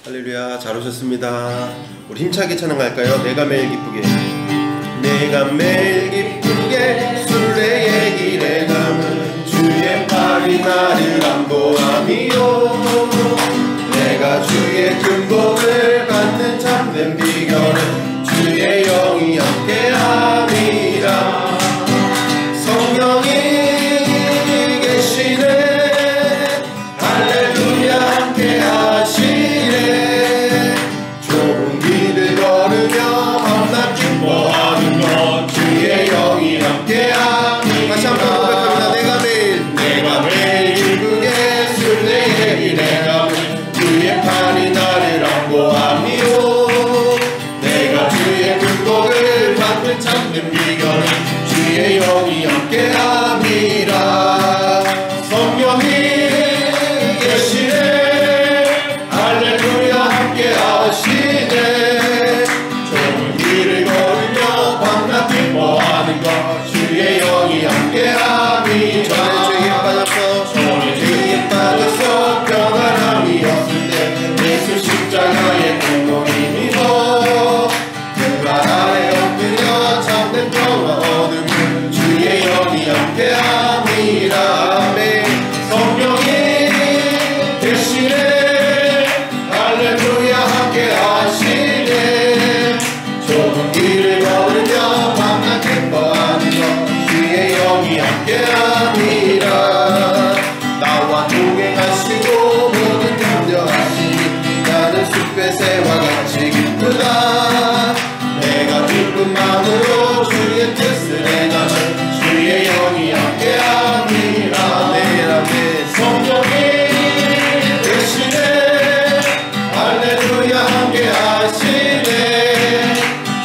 할렐루야, 잘 오셨습니다. 우리 힘차게 찬양할까요? 내가 매일 기쁘게. 내가 매일 기쁘게 순례의 길에 가면 주의 팔이 나를 안보함이요. 내가 주의 큰 복을 받는 참된 비결은 주의 영이 함께함이라. 성령이 계시네. 할렐루야, 함께하시네. 좁은 길을 걸으며 밤낮 기뻐하는 것 주의 영이 함께함이라. 다시 한번 고백합니다. 내가 매일 기쁘게 순례의 길에 가면 주의 팔이 나를 안보함이요. 내가 주의 큰 복을 받는 참된 비결은 주의 영이 함께함이라. 성령이 계시네. 할렐루야, 함께하시네. 좁은 길을 걸으며 밤낮 기뻐하는 것 주의 영이 함께함이라. 전에 죄에 빠져서 평안함이 없을 때 예수 십자가의 공로를 믿어 그 발 아래 엎드려 참된 평화 얻으면 주의 영이 함께함이라. 아멘. 성령이 계시네. 할렐루야, 함께하시네. 좁은 길을 걸으며 밤낮 기뻐하는 것 주의 영이 함께함이라. 나와 동행하시고 모든 견뎌하시니 나는 숲의 새와 같이 기쁘다. 내가 기쁜 마음으로 주의 뜻을 행하면 주의 영이 함께함이라. 아멘. 성령이 계시네. 할렐루야, 함께하시네.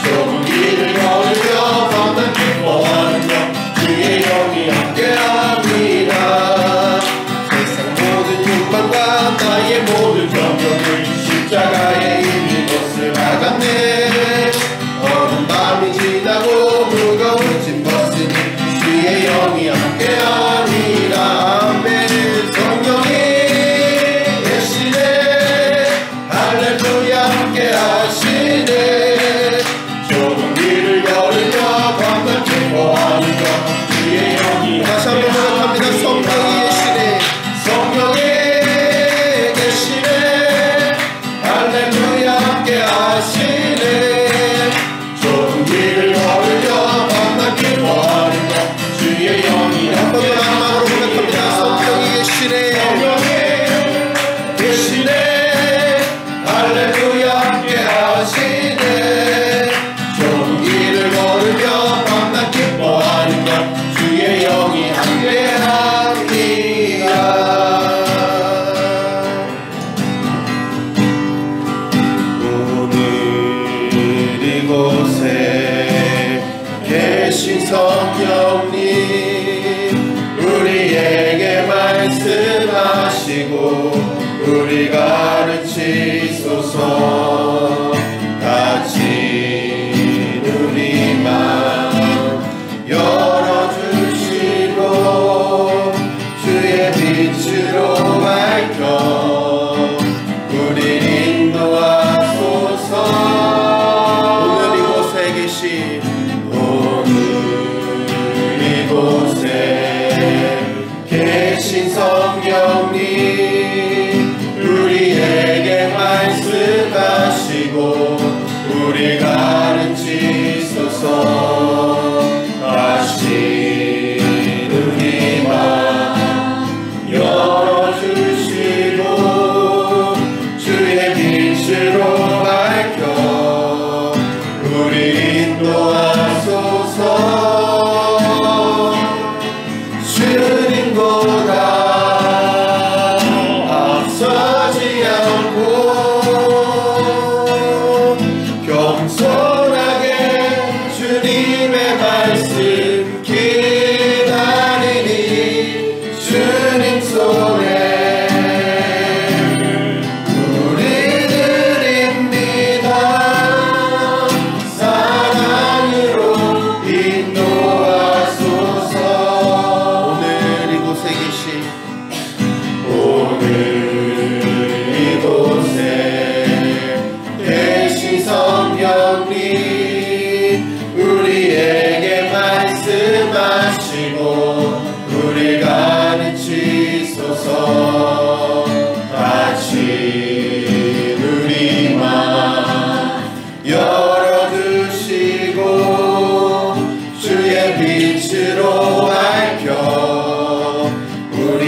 좁은 길을 걸으며 밤낮 기뻐하는 것 주의 영이 함께함이라. 세상 모든 욕망과 나의 모든 경력을 십자가에 있는 것을 알았네. 어두운 밤이 지나고 무거운 짐 벗으니 주의 영이 함께함이라. 아멘. 성령이 계시네. 할렐루야, 함께하시네. 좁은 길을 걸으며 밤낮 기뻐하는 것 주의 영이 다시 한번 고백합니다. 성령이 계시네. 성령이 계시네. 할렐루야, 함께하시네. 좁은 길을 걸으며 밤낮 기뻐하는 것 주의 영이 함께하시네. 마음으로 고백합니다. 성령이 계시네. 성령이 계시네. 할렐루야, 함께하시네. 좁은 길을 걸으며 밤낮 기뻐하는 것 주의 영이 함께함이라. 오늘 이곳에 계신 성령님 우리에게 말씀하시고 우리 가르치소서. 다친 우리 마음 열어주시고 주의 빛으로 밝혀 우리 인도하소서. 오늘 이곳에 계신 성령님 우리에게 말씀하시고 우리 가르치소서. 다시 우리 마음 열어주시고 주의 빛으로 밝혀 우리 인도하소서. 주님보다 우리 맘 열어주시고 주의 빛으로 밝혀 우리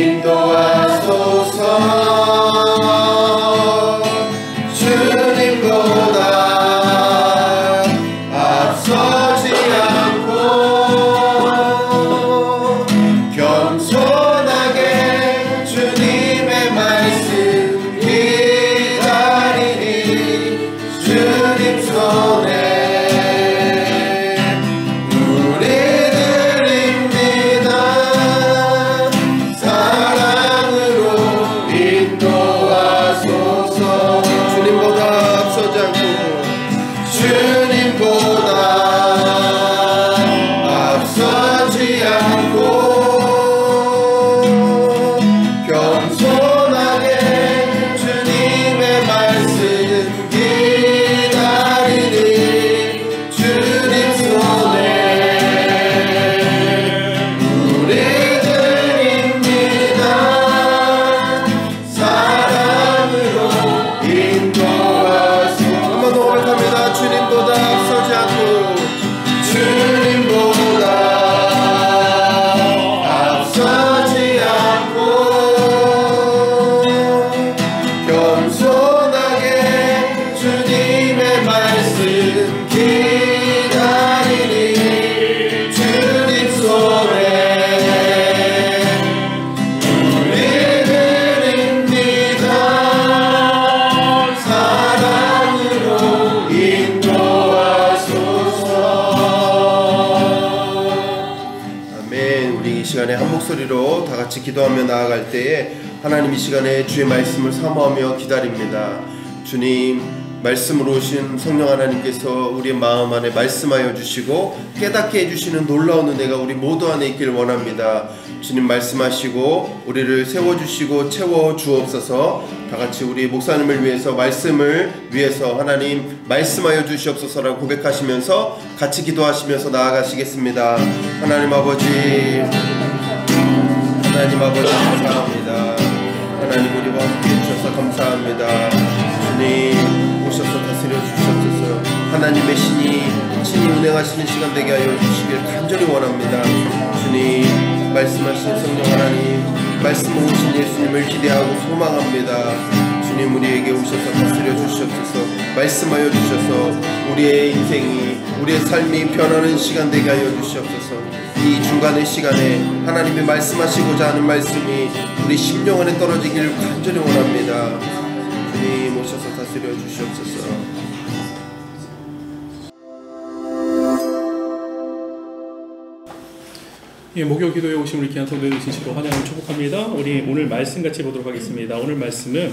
인도하소서. 주님보다 앞서지 않고 겸손하게 주님의 말씀 기다리니 주님 손에 우리들입니다. 사랑으로 인도하소서. 주님보다 앞서지 않고 주님보다 앞서지 않고 겸손하게 주님의 말씀 기다리니 주님 손에 우리들입니다. 사랑으로 인도하소서. 한번 더 고백합니다. 주님보다 앞서지 않고 주님보다 앞서지 않고 겸손하게 주님의 말씀 기다리니 주님 손에 우리들입니다. 사랑으로 인도하소서. 아멘. 우리 이 시간에 한 목소리로 다 같이 기도하며 나아갈 때에 하나님 이 시간에 주의 말씀을 사모하며 기다립니다. 주님, 말씀으로 오신 성령 하나님께서 우리의 마음 안에 말씀하여 주시고 깨닫게 해주시는 놀라운 은혜가 우리 모두 안에 있길 원합니다. 주님 말씀하시고 우리를 세워주시고 채워주옵소서. 다같이 우리 목사님을 위해서 말씀을 위해서 하나님 말씀하여 주시옵소서라고 고백하시면서 같이 기도하시면서 나아가시겠습니다. 하나님 아버지 감사합니다. 하나님 우리와 함께 해주셔서 감사합니다. 주님 오셔서 다스려 주시옵소서. 하나님의 신이 친히 운행하시는 시간 되게 하여 주시길 간절히 원합니다. 주님 말씀하신 성령 하나님 말씀 오신 예수님을 기대하고 소망합니다. 주님 우리에게 오셔서 다스려 주시옵소서. 말씀하여 주셔서 우리의 인생이 우리의 삶이 변하는 시간 되게 하여 주시옵소서. 이 중간의 시간에 하나님이 말씀하시고자 하는 말씀이 우리 심령 안에 떨어지기를 간절히 원합니다. 주님 오셔서 다스려 주시옵소서. 예, 목요 기도에 오신 우리 귀한 성도들 진심으로 환영을 축복합니다. 우리 오늘 말씀 같이 보도록 하겠습니다. 오늘 말씀은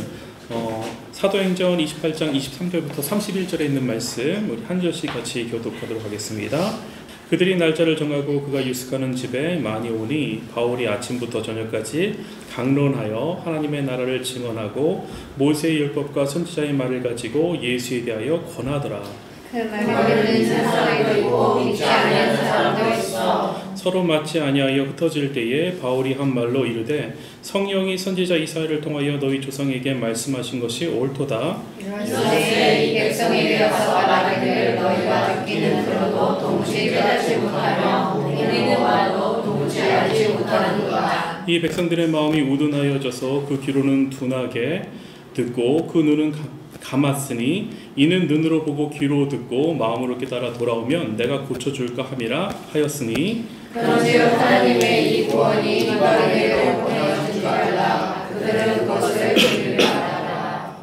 사도행전 28장 23절부터 31절에 있는 말씀 우리 한 절씩 같이 교독하도록 하겠습니다. 그들이 날짜를 정하고 그가 유숙하는 집에 많이 오니 바울이 아침부터 저녁까지 강론하여 하나님의 나라를 증언하고 모세의 율법과 선지자의 말을 가지고 예수에 대하여 권하더라. 그 말을 듣는 사람도 있고 믿지 아니하는 사람도 있어. 서로 맞지 아니하여 흩어질 때에 바울이 한 말로 이르되 성령이 선지자 이사야를 통하여 너희 조상에게 말씀하신 것이 옳도다. 이르시되 이 백성에게 가서 말하기를 너희가 듣기는 들어도 동시에 깨닫지 못하며 우리는 보아도 동시에 알지 못하는도다. 이 백성들의 마음이 우둔하여져서 그 귀로는 둔하게 듣고 그 눈은 감았으니 이는 눈으로 보고 귀로 듣고 마음으로 깨달아 돌아오면 내가 고쳐줄까 함이라 하였으니 그런즉 하나님의 이 구원이 너희에게 보내어진 줄 알라. 그들은 그것을 들으리라.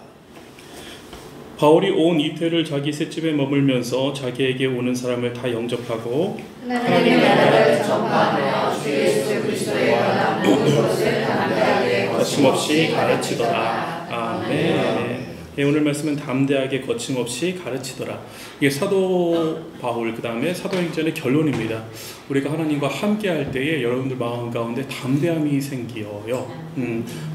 바울이 온 이태를 자기 셋집에 머물면서 자기에게 오는 사람을 다 영접하고 하나님의 나라를 전파하며 주 예수 그리스도에 관한 모든 것을 담대하게 거침없이 가르치더라. 아멘. 예, 오늘 말씀은 담대하게 거침없이 가르치더라. 이게 사도 바울 그 다음에 사도행전의 결론입니다. 우리가 하나님과 함께 할 때에 여러분들 마음 가운데 담대함이 생겨요.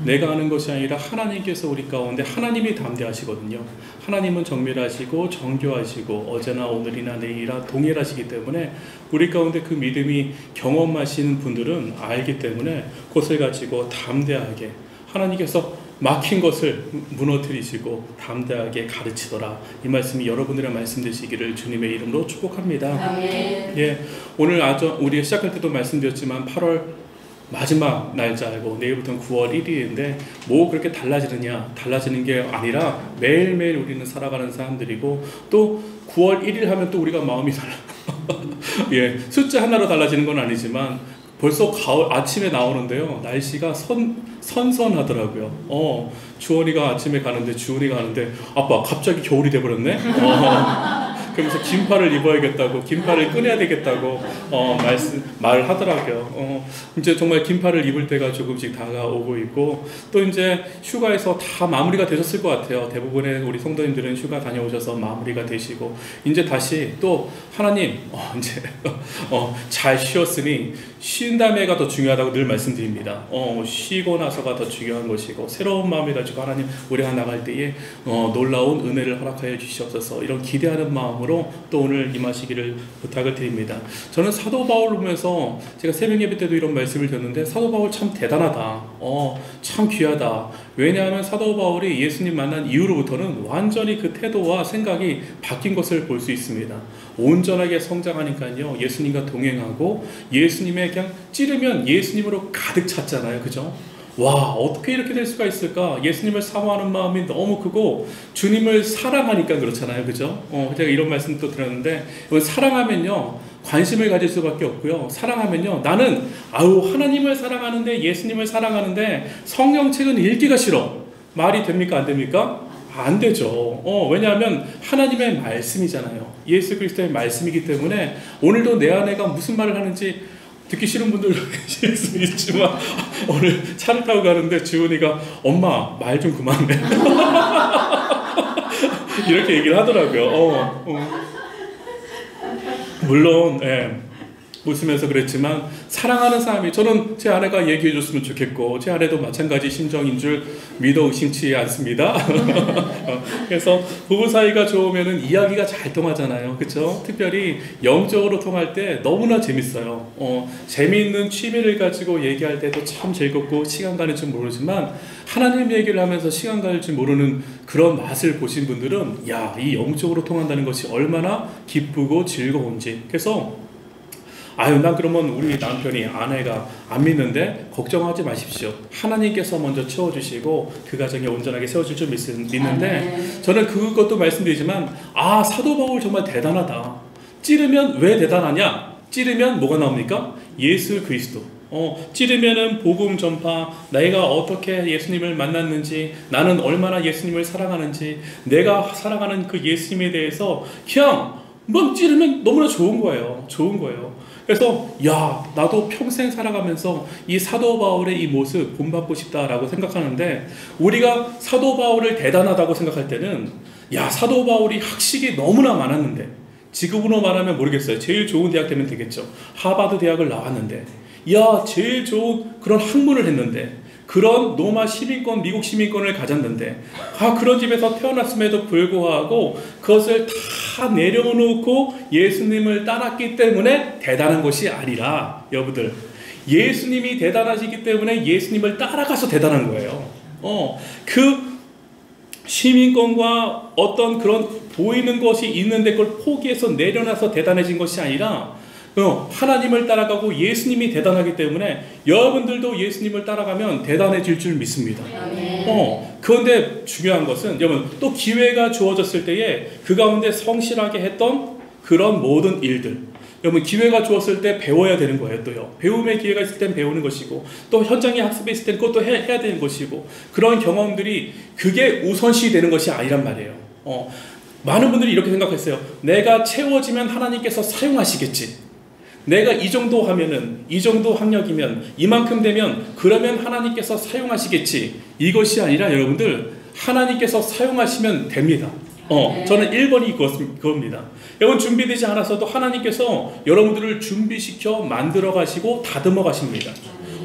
내가 하는 것이 아니라 하나님께서 우리 가운데 하나님이 담대하시거든요. 하나님은 정밀하시고 정교하시고 어제나 오늘이나 내일이나 동일하시기 때문에 우리 가운데 그 믿음이 경험하시는 분들은 알기 때문에 그것을 가지고 담대하게 하나님께서 막힌 것을 무너뜨리시고 담대하게 가르치더라. 이 말씀이 여러분들의 말씀 되시기를 주님의 이름으로 축복합니다. 아멘. 예, 오늘 우리가 시작할 때도 말씀드렸지만 8월 마지막 날짜이고 내일부터는 9월 1일인데 뭐 그렇게 달라지느냐? 달라지는 게 아니라 매일매일 우리는 살아가는 사람들이고 또 9월 1일 하면 또 우리가 마음이 달라. 예, 숫자 하나로 달라지는 건 아니지만 벌써 가을 아침에 나오는데요. 날씨가 선선하더라고요. 주원이가 아침에 가는데 아빠 갑자기 겨울이 돼버렸네. 그러면서 긴팔을 입어야겠다고, 긴팔을 꺼내야 되겠다고 말을 하더라고요. 이제 정말 긴팔을 입을 때가 조금씩 다가오고 있고 또 이제 휴가에서 다 마무리가 되셨을 것 같아요. 대부분의 우리 성도님들은 휴가 다녀오셔서 마무리가 되시고 이제 다시 또 하나님 이제 잘 쉬었으니 쉰 다음에가 더 중요하다고 늘 말씀드립니다. 쉬고 나서가 더 중요한 것이고 새로운 마음을 가지고 하나님 우리가 나갈 때에 놀라운 은혜를 허락하여 주시옵소서 이런 기대하는 마음으로 또 오늘 임하시기를 부탁을 드립니다. 저는 사도 바울을 보면서 제가 새벽 예배 때도 이런 말씀을 드렸는데 사도 바울 참 대단하다. 참 귀하다. 왜냐하면 사도 바울이 예수님 만난 이후로부터는 완전히 그 태도와 생각이 바뀐 것을 볼 수 있습니다. 온전하게 성장하니까요. 예수님과 동행하고 예수님의 그냥 찌르면 예수님으로 가득 찼잖아요. 그죠? 와, 어떻게 이렇게 될 수가 있을까? 예수님을 사모하는 마음이 너무 크고 주님을 사랑하니까 그렇잖아요. 그죠? 제가 이런 말씀 또 드렸는데 사랑하면요 관심을 가질 수밖에 없고요. 사랑하면요 나는 하나님을 사랑하는데 예수님을 사랑하는데 성경책은 읽기가 싫어. 말이 됩니까? 안 됩니까? 안 되죠. 왜냐하면 하나님의 말씀이잖아요. 예수 그리스도의 말씀이기 때문에 오늘도 내 아내가 무슨 말을 하는지 듣기 싫은 분들도 계실 수 있지만 오늘 차를 타고 가는데 주은이가 엄마 말 좀 그만해 이렇게 얘기를 하더라고요. 물론 웃으면서 그랬지만 사랑하는 사람이 저는 제 아내가 얘기해 줬으면 좋겠고 제 아내도 마찬가지 심정인 줄 믿어 의심치 않습니다. 그래서 부부 사이가 좋으면은 이야기가 잘 통하잖아요. 그렇죠? 특별히 영적으로 통할 때 너무나 재밌어요. 재미있는 취미를 가지고 얘기할 때도 참 즐겁고 시간 가는 줄 모르지만 하나님 얘기를 하면서 시간 가는 줄 모르는 그런 맛을 보신 분들은 이 영적으로 통한다는 것이 얼마나 기쁘고 즐거운지. 그래서 난 그러면 우리 남편이 아내가 안 믿는데 걱정하지 마십시오. 하나님께서 먼저 채워주시고 그 가정에 온전하게 세워줄 줄 믿는데 저는 그것도 말씀드리지만 사도 바울 정말 대단하다. 찌르면 왜 대단하냐? 찌르면 뭐가 나옵니까? 예수 그리스도. 찌르면은 복음 전파, 내가 어떻게 예수님을 만났는지, 나는 얼마나 예수님을 사랑하는지, 내가 사랑하는 그 예수님에 대해서 그냥 찌르면 너무나 좋은 거예요. 좋은 거예요. 그래서 나도 평생 살아가면서 이 사도 바울의 이 모습 본받고 싶다라고 생각하는데 우리가 사도 바울을 대단하다고 생각할 때는 사도 바울이 학식이 너무나 많았는데 지금으로 말하면 모르겠어요. 제일 좋은 대학 되면 되겠죠. 하버드 대학을 나왔는데 제일 좋은 그런 학문을 했는데 그런 로마 시민권, 미국 시민권을 가졌는데 그런 집에서 태어났음에도 불구하고 그것을 다 내려놓고 예수님을 따랐기 때문에 대단한 것이 아니라 여러분들 예수님이 대단하시기 때문에 예수님을 따라가서 대단한 거예요. 그 시민권과 어떤 그런 보이는 것이 있는데 그걸 포기해서 내려놔서 대단해진 것이 아니라 하나님을 따라가고 예수님이 대단하기 때문에 여러분들도 예수님을 따라가면 대단해질 줄 믿습니다. 그런데 중요한 것은 여러분 또 기회가 주어졌을 때에 그 가운데 성실하게 했던 그런 모든 일들 여러분 기회가 주었을 때 배워야 되는 거예요. 또요 배움의 기회가 있을 땐 배우는 것이고 또 현장에 학습에 있을 땐 그것도 해야 되는 것이고 그런 경험들이 그게 우선시 되는 것이 아니란 말이에요. 많은 분들이 이렇게 생각했어요. 내가 채워지면 하나님께서 사용하시겠지. 내가 이 정도 하면은 이 정도 학력이면 이만큼 되면 그러면 하나님께서 사용하시겠지. 이것이 아니라 여러분들 하나님께서 사용하시면 됩니다. 저는 1번이 그겁니다. 여러분 준비되지 않았어도 하나님께서 여러분들을 준비시켜 만들어 가시고 다듬어 가십니다.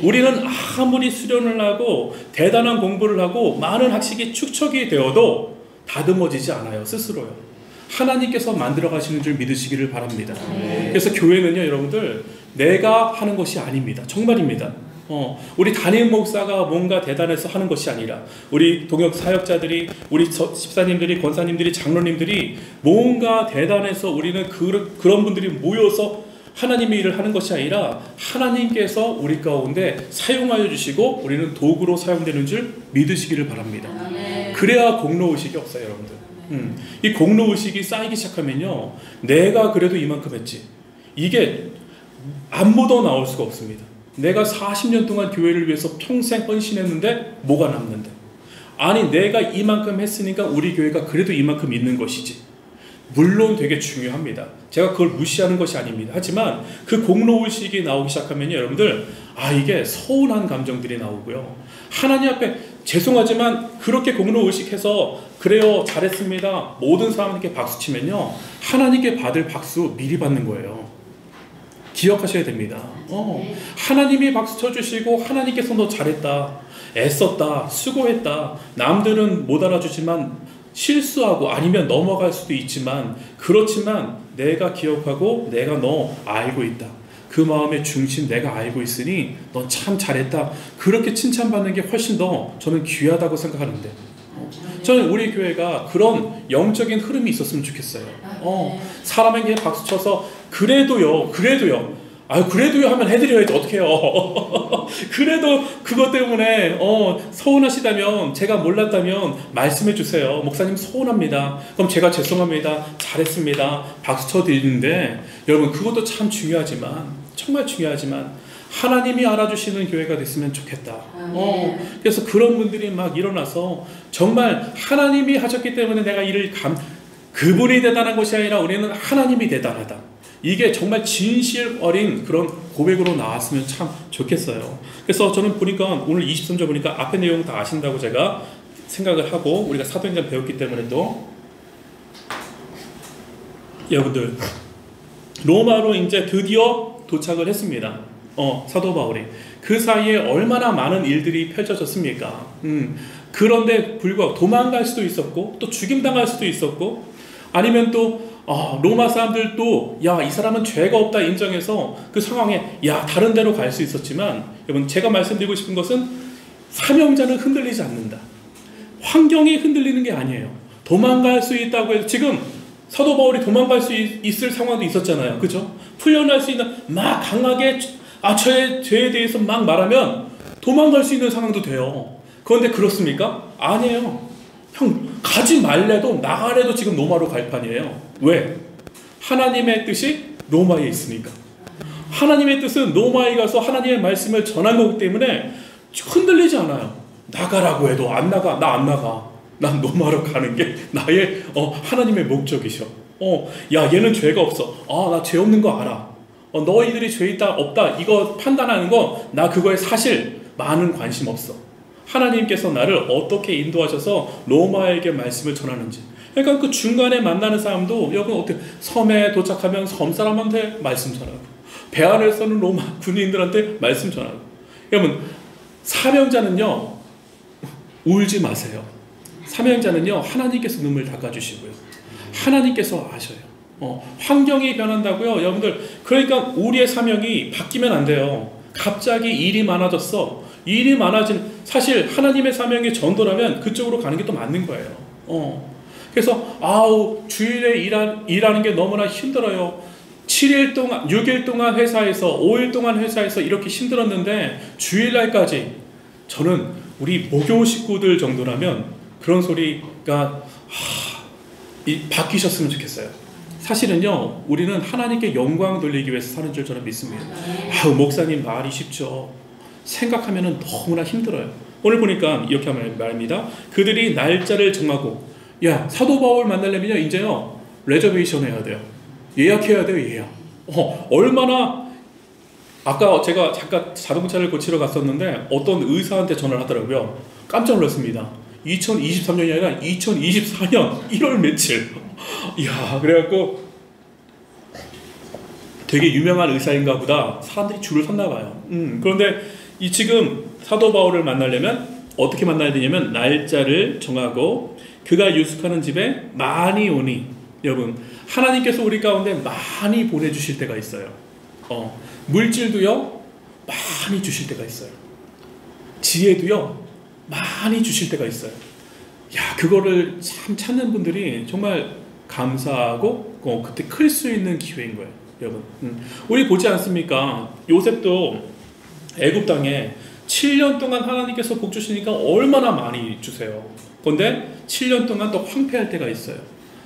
우리는 아무리 수련을 하고 대단한 공부를 하고 많은 학식이 축적이 되어도 다듬어지지 않아요. 스스로요. 하나님께서 만들어 가시는 줄 믿으시기를 바랍니다. 그래서 교회는요 여러분들 내가 하는 것이 아닙니다. 정말입니다. 우리 담임 목사가 뭔가 대단해서 하는 것이 아니라 우리 동역 사역자들이, 우리 집사님들이, 권사님들이, 장로님들이 뭔가 대단해서 우리는 그런 분들이 모여서 하나님의 일을 하는 것이 아니라 하나님께서 우리 가운데 사용하여 주시고 우리는 도구로 사용되는 줄 믿으시기를 바랍니다. 그래야 공로의식이 없어요, 여러분들. 이 공로의식이 쌓이기 시작하면요, 내가 그래도 이만큼 했지, 이게 안 묻어 나올 수가 없습니다. 내가 40년 동안 교회를 위해서 평생 헌신했는데 뭐가 남는데, 아니 내가 이만큼 했으니까 우리 교회가 그래도 이만큼 있는 것이지. 물론 되게 중요합니다. 제가 그걸 무시하는 것이 아닙니다. 하지만 그 공로의식이 나오기 시작하면 여러분들, 이게 서운한 감정들이 나오고요, 하나님 앞에 죄송하지만 그렇게 공로의식해서 그래요 잘했습니다 모든 사람에게 박수치면요, 하나님께 받을 박수 미리 받는 거예요. 기억하셔야 됩니다. 하나님이 박수 쳐주시고 하나님께서 너 잘했다, 애썼다, 수고했다, 남들은 못 알아주지만 실수하고 아니면 넘어갈 수도 있지만, 그렇지만 내가 기억하고 내가 너 알고 있다, 그 마음의 중심 내가 알고 있으니 너 참 잘했다, 그렇게 칭찬받는 게 훨씬 더 저는 귀하다고 생각하는데, 저는 우리 교회가 그런 영적인 흐름이 있었으면 좋겠어요. 사람에게 박수 쳐서 그래도요 하면 해드려야지, 어떡해요. 그래도 그것 때문에 서운하시다면, 제가 몰랐다면 말씀해 주세요. 목사님 서운합니다. 그럼 제가 죄송합니다, 잘했습니다, 박수 쳐드리는데, 여러분 그것도 참 중요하지만, 정말 중요하지만 하나님이 알아주시는 교회가 됐으면 좋겠다. 그래서 그런 분들이 막 일어나서 정말 하나님이 하셨기 때문에 내가 이를 그분이 대단한 것이 아니라 우리는 하나님이 대단하다, 이게 정말 진실 어린 그런 고백으로 나왔으면 참 좋겠어요. 그래서 저는 보니까 오늘 23절 보니까 앞에 내용 다 아신다고 제가 생각을 하고, 우리가 사도행전 배웠기 때문에 또 여러분들 로마로 이제 드디어 도착을 했습니다. 사도 바울이 그 사이에 얼마나 많은 일들이 펼쳐졌습니까? 그런데 불구하고 도망갈 수도 있었고 또 죽임당할 수도 있었고, 아니면 또 로마 사람들도 이 사람은 죄가 없다 인정해서 그 상황에 다른 데로 갈 수 있었지만, 여러분 제가 말씀드리고 싶은 것은 사명자는 흔들리지 않는다. 환경이 흔들리는 게 아니에요. 도망갈 수 있다고 해서, 지금 사도 바울이 도망갈 수 있을 상황도 있었잖아요. 그죠? 풀려날 수 있는, 막 강하게 죄에 대해서 막 말하면 도망갈 수 있는 상황도 돼요. 그런데 그렇습니까? 아니에요. 가지 말래도 나가래도 지금 로마로 갈 판이에요. 왜? 하나님의 뜻이 로마에 있으니까. 하나님의 뜻은 로마에 가서 하나님의 말씀을 전한 거기 때문에 흔들리지 않아요. 나가라고 해도 안 나가. 나 안 나가. 난 로마로 가는 게 나의 하나님의 목적이셔. 얘는 죄가 없어. 나 죄 없는 거 알아. 너희들이 죄 있다 없다 이거 판단하는 거 나 그거에 사실 많은 관심 없어. 하나님께서 나를 어떻게 인도하셔서 로마에게 말씀을 전하는지. 그러니까 그 중간에 만나는 사람도, 여러분 어떻게 섬에 도착하면 섬 사람한테 말씀 전하고, 배 안에서는 로마 군인들한테 말씀 전하고. 여러분 사명자는요, 울지 마세요. 사명자는요, 하나님께서 눈물 닦아주시고요, 하나님께서 아셔요. 환경이 변한다고요, 여러분들. 그러니까 우리의 사명이 바뀌면 안 돼요. 갑자기 일이 많아졌어. 일이 많아진, 사실 하나님의 사명이 전도라면 그쪽으로 가는 게 또 맞는 거예요. 그래서 주일에 일하는 게 너무나 힘들어요. 7일 동안, 6일 동안 회사에서, 5일 동안 회사에서 이렇게 힘들었는데 주일날까지, 저는 우리 목요 식구들 정도라면 그런 소리가 바뀌셨으면 좋겠어요. 사실은요, 우리는 하나님께 영광 돌리기 위해서 사는 줄 저는 믿습니다. 목사님 말이 쉽죠. 생각하면 너무나 힘들어요. 오늘 보니까 이렇게 말합니다. 그들이 날짜를 정하고, 사도 바울 만나려면요, 이제요 레저베이션 해야 돼요. 예약해야 돼요, 예약. 얼마나, 아까 제가 잠깐 자동차를 고치러 갔었는데 어떤 의사한테 전화를 하더라고요. 깜짝 놀랐습니다. 2023년이 아니라 2024년 1월 며칠. 그래갖고 되게 유명한 의사인가 보다 사람들이 줄을 섰나 봐요. 그런데 지금 사도 바울을 만나려면 어떻게 만나야 되냐면, 날짜를 정하고 그가 유숙하는 집에 많이 오니. 여러분 하나님께서 우리 가운데 많이 보내주실 때가 있어요. 물질도요 많이 주실 때가 있어요. 지혜도요, 많이 주실 때가 있어요. 야, 그거를 참 찾는 분들이 정말 감사하고 그때 클 수 있는 기회인 거예요, 여러분. 우리 보지 않습니까? 요셉도 애굽 땅에 7년 동안 하나님께서 복 주시니까 얼마나 많이 주세요. 그런데 7년 동안 또 황폐할 때가 있어요.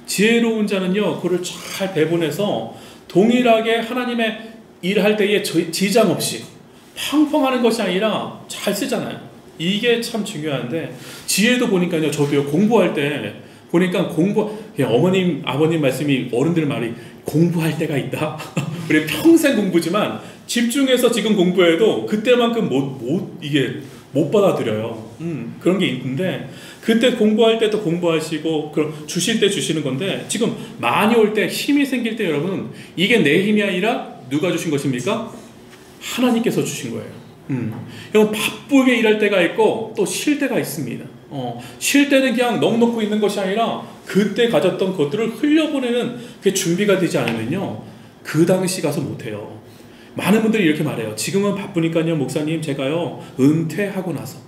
지혜로운 자는요, 그거를 잘 배분해서 동일하게 하나님의 일할 때에 지장 없이 팡팡하는 것이 아니라 잘 쓰잖아요. 이게 참 중요한데, 지혜도 보니까요, 저도요, 공부할 때 보니까 어머님, 아버님 말씀이, 어른들 말이 공부할 때가 있다. 우리 평생 공부지만 집중해서 지금 공부해도 그때만큼 못 받아들여요. 그런 게 있는데, 그때 공부할 때도 공부하시고, 그럼 주실 때 주시는 건데, 지금 많이 올 때, 힘이 생길 때 여러분, 이게 내 힘이 아니라 누가 주신 것입니까? 하나님께서 주신 거예요. 여러분, 바쁘게 일할 때가 있고 또 쉴 때가 있습니다. 쉴 때는 그냥 넋놓고 있는 것이 아니라 그때 가졌던 것들을 흘려보내는 그 준비가 되지 않으면요, 그 당시 가서 못해요. 많은 분들이 이렇게 말해요. 지금은 바쁘니까요, 목사님, 제가요, 은퇴하고 나서.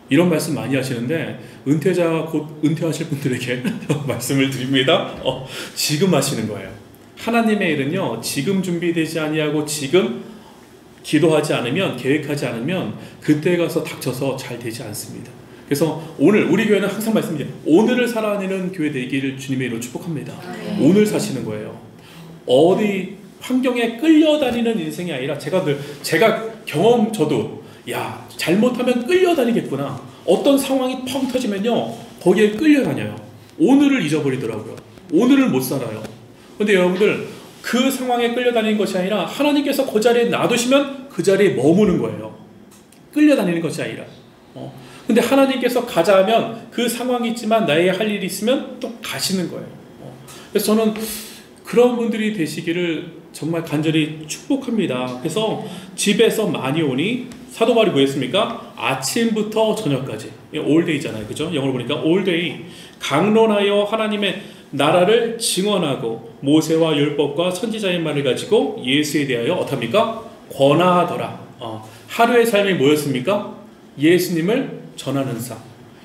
이런 말씀 많이 하시는데, 은퇴자 곧 은퇴하실 분들에게 말씀을 드립니다. 지금 하시는 거예요. 하나님의 일은요, 지금 준비되지 아니하고 지금 기도하지 않으면, 계획하지 않으면 그때 가서 닥쳐서 잘 되지 않습니다. 그래서 오늘 우리 교회는 항상 말씀드려요. 오늘을 살아내는 교회 되기를 주님의 이름으로 축복합니다. 오늘 사시는 거예요. 어디 환경에 끌려다니는 인생이 아니라, 제가 경험, 저도 잘못하면 끌려다니겠구나. 어떤 상황이 펑 터지면요, 거기에 끌려다녀요. 오늘을 잊어버리더라고요. 오늘을 못 살아요. 근데 여러분들, 그 상황에 끌려다니는 것이 아니라 하나님께서 그 자리에 놔두시면 그 자리에 머무는 거예요. 끌려다니는 것이 아니라. 근데 하나님께서 가자 하면 그 상황이 있지만 나의 할 일이 있으면 또 가시는 거예요. 그래서 저는 그런 분들이 되시기를 정말 간절히 축복합니다. 그래서 집에서 많이 오니, 사도 바울이 뭐였습니까? 아침부터 저녁까지. 올데이잖아요. 그죠? 영어로 보니까 올데이. 강론하여 하나님의 나라를 증언하고 모세와 율법과 선지자의 말을 가지고 예수에 대하여 어떻습니까? 권하더라. 하루의 삶이 뭐였습니까? 예수님을 전하는 삶,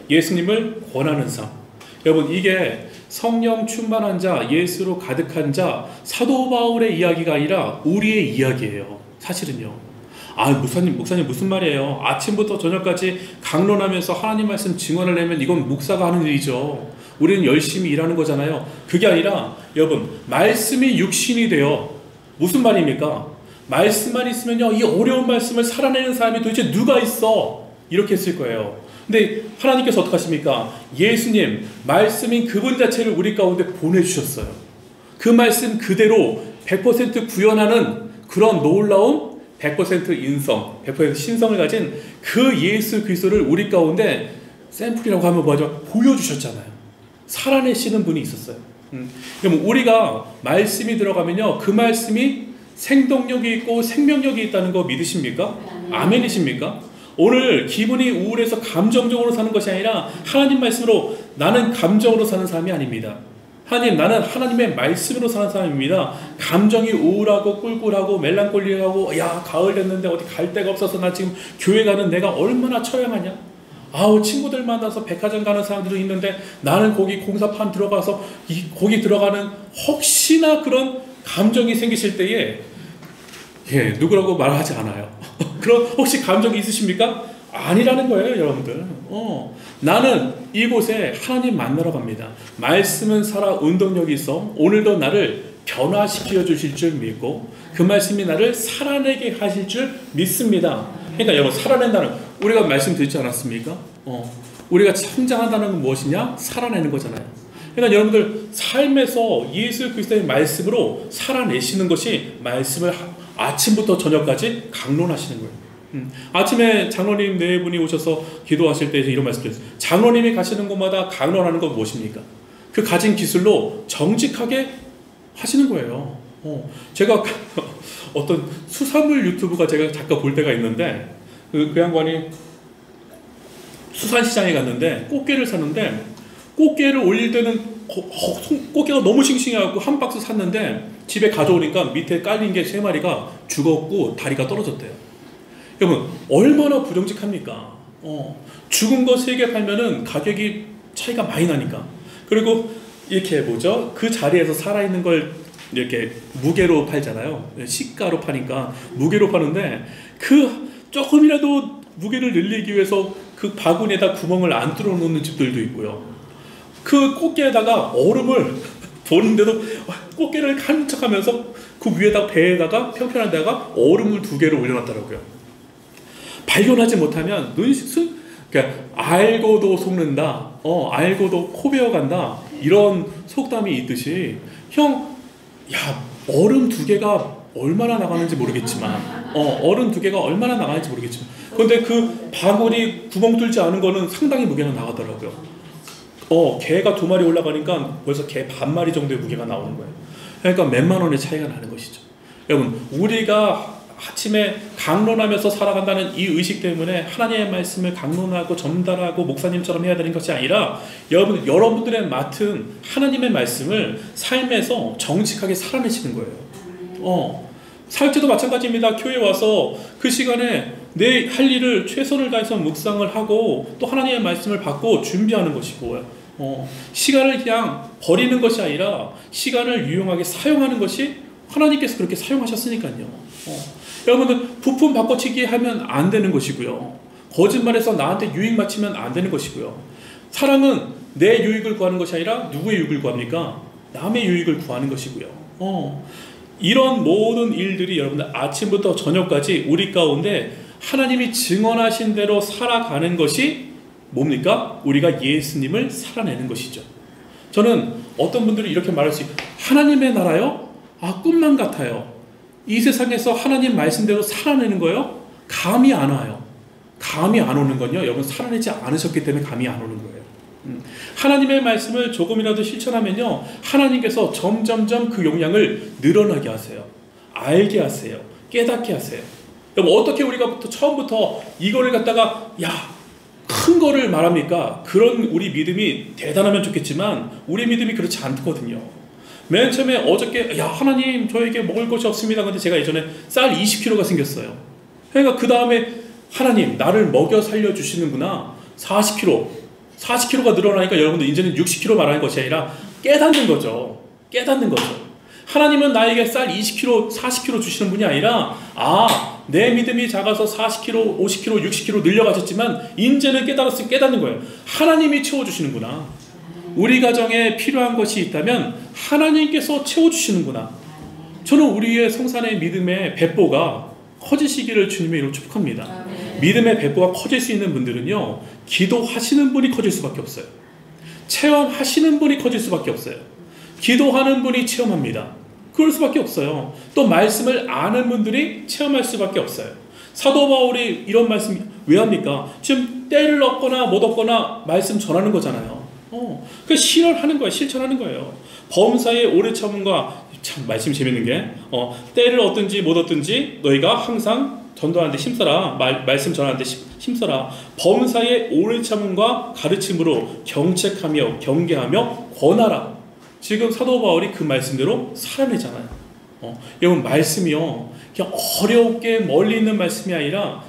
예수님을 권하는 삶. 여러분, 이게 성령 충만한 자, 예수로 가득한 자, 사도 바울의 이야기가 아니라 우리의 이야기예요. 사실은요. 목사님 무슨 말이에요? 아침부터 저녁까지 강론하면서 하나님 말씀 증언하려면 이건 목사가 하는 일이죠. 우리는 열심히 일하는 거잖아요. 그게 아니라 여러분, 말씀이 육신이 되어, 무슨 말입니까? 말씀만 있으면요, 이 어려운 말씀을 살아내는 사람이 도대체 누가 있어? 이렇게 했을 거예요. 근데 하나님께서 어떻게 하십니까? 예수님, 말씀인 그분 자체를 우리 가운데 보내주셨어요. 그 말씀 그대로 100% 구현하는 그런 놀라운 100% 인성, 100% 신성을 가진 그 예수 그리스도를 우리 가운데 샘플이라고 하면 뭐죠? 보여주셨잖아요. 살아내시는 분이 있었어요. 그럼 우리가 말씀이 들어가면요, 그 말씀이 생동력이 있고 생명력이 있다는 거 믿으십니까? 아멘이십니까? 오늘 기분이 우울해서 감정적으로 사는 것이 아니라 하나님 말씀으로, 나는 감정으로 사는 사람이 아닙니다. 나는 하나님의 말씀으로 사는 사람입니다. 감정이 우울하고 꿀꿀하고 멜랑콜리하고, 가을 됐는데 어디 갈 데가 없어서 나 지금 교회 가는 내가 얼마나 처량하냐? 친구들 만나서 백화점 가는 사람들도 있는데 나는 거기 공사판 들어가서 거기 들어가는, 혹시나 그런 감정이 생기실 때에 누구라고 말하지 않아요. 그런 혹시 감정이 있으십니까? 아니라는 거예요, 여러분들. 나는 이곳에 하나님 만나러 갑니다. 말씀은 살아 운동력이 있어 오늘도 나를 변화시켜 주실 줄 믿고 그 말씀이 나를 살아내게 하실 줄 믿습니다. 그러니까 여러분, 살아낸다는, 우리가 말씀드리지 않았습니까? 우리가 성장한다는 건 무엇이냐? 살아내는 거잖아요. 그러니까 여러분들 삶에서 예수 그리스도의 말씀으로 살아내시는 것이, 말씀을 아침부터 저녁까지 강론하시는 거예요. 아침에 장로님 네 분이 오셔서 기도하실 때 이런 말씀 드렸어요. 장로님이 가시는 곳마다 강론하는 건 무엇입니까? 그 가진 기술로 정직하게 하시는 거예요. 제가 어떤 수산물 유튜브가 제가 잠깐 볼 때가 있는데, 그 양반이 수산시장에 갔는데 꽃게를 샀는데, 꽃게를 올릴 때는 꽃게가 너무 싱싱해갖고 한 박스 샀는데 집에 가져오니까 밑에 깔린 게 3마리가 죽었고 다리가 떨어졌대요. 여러분 얼마나 부정직합니까? 죽은 거 3개 팔면은 가격이 차이가 많이 나니까. 그리고 이렇게 뭐죠? 그 자리에서 살아있는 걸 이렇게 무게로 팔잖아요. 시가로 파니까 무게로 파는데 그 조금이라도 무게를 늘리기 위해서 그 바구니에다 구멍을 안 뚫어 놓는 집들도 있고요. 그 꽃게에다가 얼음을 보는데도 꽃게를 한 척하면서 그 위에다 배에다가 평평한 데다가 얼음을 2개를 올려놨더라고요. 발견하지 못하면 그러니까 알고도 속는다, 알고도 코 베어간다, 이런 속담이 있듯이 형, 야, 얼음 2개가 얼마나 나가는지 모르겠지만, 얼음 2개가 얼마나 나가는지 모르겠지만, 근데 그 바구니 구멍 뚫지 않은 거는 상당히 무게가 나가더라고요. 개가 2마리 올라가니까 벌써 개 반마리 정도의 무게가 나오는 거예요. 그러니까 몇만 원의 차이가 나는 것이죠. 여러분, 우리가 아침에 강론하면서 살아간다는 이 의식 때문에 하나님의 말씀을 강론하고 전달하고 목사님처럼 해야 되는 것이 아니라 여러분들의 맡은 하나님의 말씀을 삶에서 정직하게 살아내시는 거예요. 살때도 마찬가지입니다. 교회 와서 그 시간에 내 할 일을 최선을 다해서 묵상을 하고 또 하나님의 말씀을 받고 준비하는 것이고, 시간을 그냥 버리는 것이 아니라 시간을 유용하게 사용하는 것이 하나님께서 그렇게 사용하셨으니까요. 여러분들 부품 바꿔치기 하면 안 되는 것이고요. 거짓말해서 나한테 유익 맞추면 안 되는 것이고요. 사랑은 내 유익을 구하는 것이 아니라 누구의 유익을 구합니까? 남의 유익을 구하는 것이고요. 이런 모든 일들이 여러분들 아침부터 저녁까지 우리 가운데 하나님이 증언하신 대로 살아가는 것이 뭡니까? 우리가 예수님을 살아내는 것이죠. 저는 어떤 분들이 이렇게 말할 수 있어요. 하나님의 나라요? 꿈만 같아요. 이 세상에서 하나님 말씀대로 살아내는 거요? 감이 안 와요. 감이 안 오는 건요, 여러분 살아내지 않으셨기 때문에 감이 안 오는 거예요. 하나님의 말씀을 조금이라도 실천하면요, 하나님께서 점점점 그 용량을 늘어나게 하세요. 알게 하세요. 깨닫게 하세요. 여러분, 어떻게 우리가 처음부터 이거를 갖다가 큰 거를 말합니까? 그런 우리 믿음이 대단하면 좋겠지만 우리 믿음이 그렇지 않거든요. 맨 처음에 어저께 하나님 저에게 먹을 것이 없습니다. 근데 제가 예전에 쌀 20kg가 생겼어요. 그러니까 그 다음에 하나님 나를 먹여 살려주시는구나. 40kg가 늘어나니까 여러분들 이제는 60kg 말하는 것이 아니라 깨닫는 거죠. 깨닫는 거죠. 하나님은 나에게 쌀 20kg, 40kg 주시는 분이 아니라 내 믿음이 작아서 40kg, 50kg, 60kg 늘려가셨지만 이제는 깨닫는 거예요. 하나님이 채워주시는구나. 우리 가정에 필요한 것이 있다면 하나님께서 채워주시는구나. 저는 우리의 성산의 믿음의 배포가 커지시기를 주님의 이름으로 축복합니다. 믿음의 배포가 커질 수 있는 분들은요, 기도하시는 분이 커질 수밖에 없어요. 체험하시는 분이 커질 수밖에 없어요. 기도하는 분이 체험합니다. 그럴 수밖에 없어요. 또 말씀을 아는 분들이 체험할 수밖에 없어요. 사도 바울이 이런 말씀 왜 합니까? 지금 때를 얻거나 못 얻거나 말씀 전하는 거잖아요. 그 실현하는 거예요. 실천하는 거예요. 범사의 오래 참음과, 참 말씀이 재밌는 게 때를 얻든지 못 얻든지 너희가 항상 전도하는데 힘써라. 말씀 전하는데 힘써라. 범사의 오래 참음과 가르침으로 경책하며 경계하며 권하라. 지금 사도 바울이 그 말씀대로 살아내잖아요. 여러분, 말씀이요, 그냥 어렵게 멀리 있는 말씀이 아니라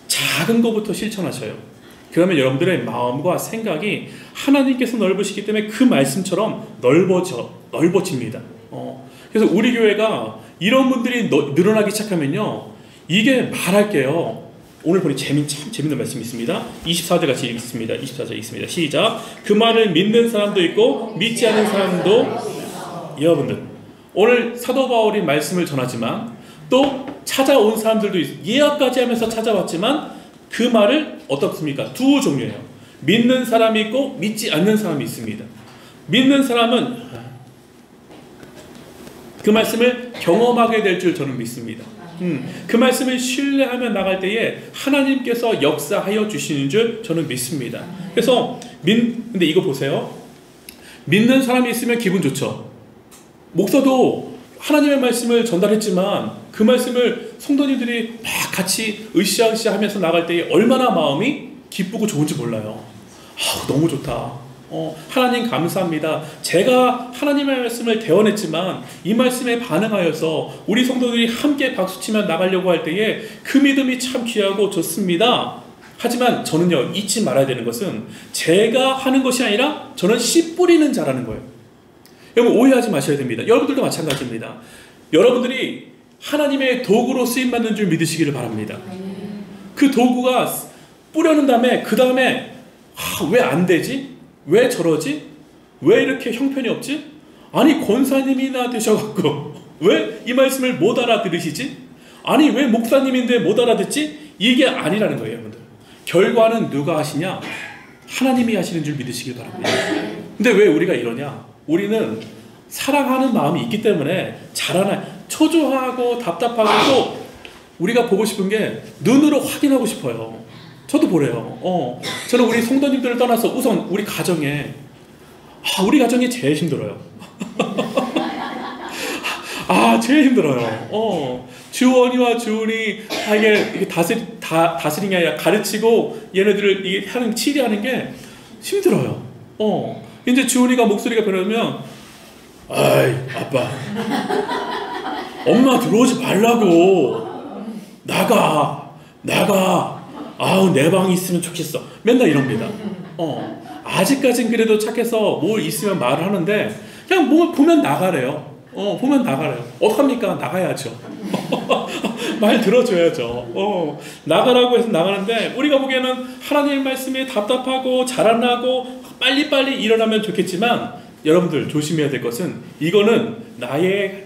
작은 것부터 실천하셔요. 그러면 여러분들의 마음과 생각이 하나님께서 넓으시기 때문에 그 말씀처럼 넓어집니다. 그래서 우리 교회가 이런 분들이 늘어나기 시작하면요, 이게 말할게요. 오늘 보니 참 재밌는 말씀이 있습니다. 24절 같이 읽습니다. 24절 읽습니다. 시작. 그 말을 믿는 사람도 있고 믿지 않는 사람도. 여러분들, 오늘 사도 바울이 말씀을 전하지만 또 찾아온 사람들도 예약까지 하면서 찾아왔지만 그 말을 어떻습니까? 두 종류예요. 믿는 사람이 있고 믿지 않는 사람이 있습니다. 믿는 사람은 그 말씀을 경험하게 될 줄 저는 믿습니다. 그 말씀을 신뢰하며 나갈 때에 하나님께서 역사하여 주시는 줄 저는 믿습니다. 그래서 근데 이거 보세요. 믿는 사람이 있으면 기분 좋죠. 목사도 하나님의 말씀을 전달했지만 그 말씀을 성도님들이 막 같이 으쌰으쌰 하면서 나갈 때에 얼마나 마음이 기쁘고 좋은지 몰라요. 너무 좋다. 하나님 감사합니다. 제가 하나님의 말씀을 대언했지만 이 말씀에 반응하여서 우리 성도들이 함께 박수치며 나가려고 할 때에 그 믿음이 참 귀하고 좋습니다. 하지만 저는요, 잊지 말아야 되는 것은 제가 하는 것이 아니라 저는 씨 뿌리는 자라는 거예요. 여러분 오해하지 마셔야 됩니다. 여러분들도 마찬가지입니다. 여러분들이 하나님의 도구로 쓰임받는 줄 믿으시기를 바랍니다. 그 도구가 뿌려놓은 다음에 그 다음에 왜 안 되지? 왜 저러지? 왜 이렇게 형편이 없지? 아니 권사님이나 되셔갖고 왜 이 말씀을 못 알아들으시지? 아니 왜 목사님인데 못 알아듣지? 이게 아니라는 거예요. 여러분들 결과는 누가 하시냐? 하나님이 하시는 줄 믿으시길 바랍니다. 근데 왜 우리가 이러냐? 우리는 사랑하는 마음이 있기 때문에 초조하고 답답하고 또 우리가 보고 싶은 게 눈으로 확인하고 싶어요. 저도 보래요. 저는 우리 성도님들을 떠나서 우선 우리 가정에 제일 힘들어요. 제일 힘들어요. 주원이와 주은이 이게 다스리는 게 아니라 가르치고 얘네들을 이게 치리하는 게 힘들어요. 이제 주은이가 목소리가 변하면 아이 아빠 엄마 들어오지 말라고 나가 내 방에 있으면 좋겠어 맨날 이럽니다. 아직까진 그래도 착해서 뭘 있으면 말을 하는데 그냥 뭐 보면 나가래요. 어떡합니까? 나가야죠. 말 들어줘야죠. 나가라고 해서 나가는데 우리가 보기에는 하나님의 말씀이 답답하고 자라나고 빨리빨리 일어나면 좋겠지만 여러분들 조심해야 될 것은 이거는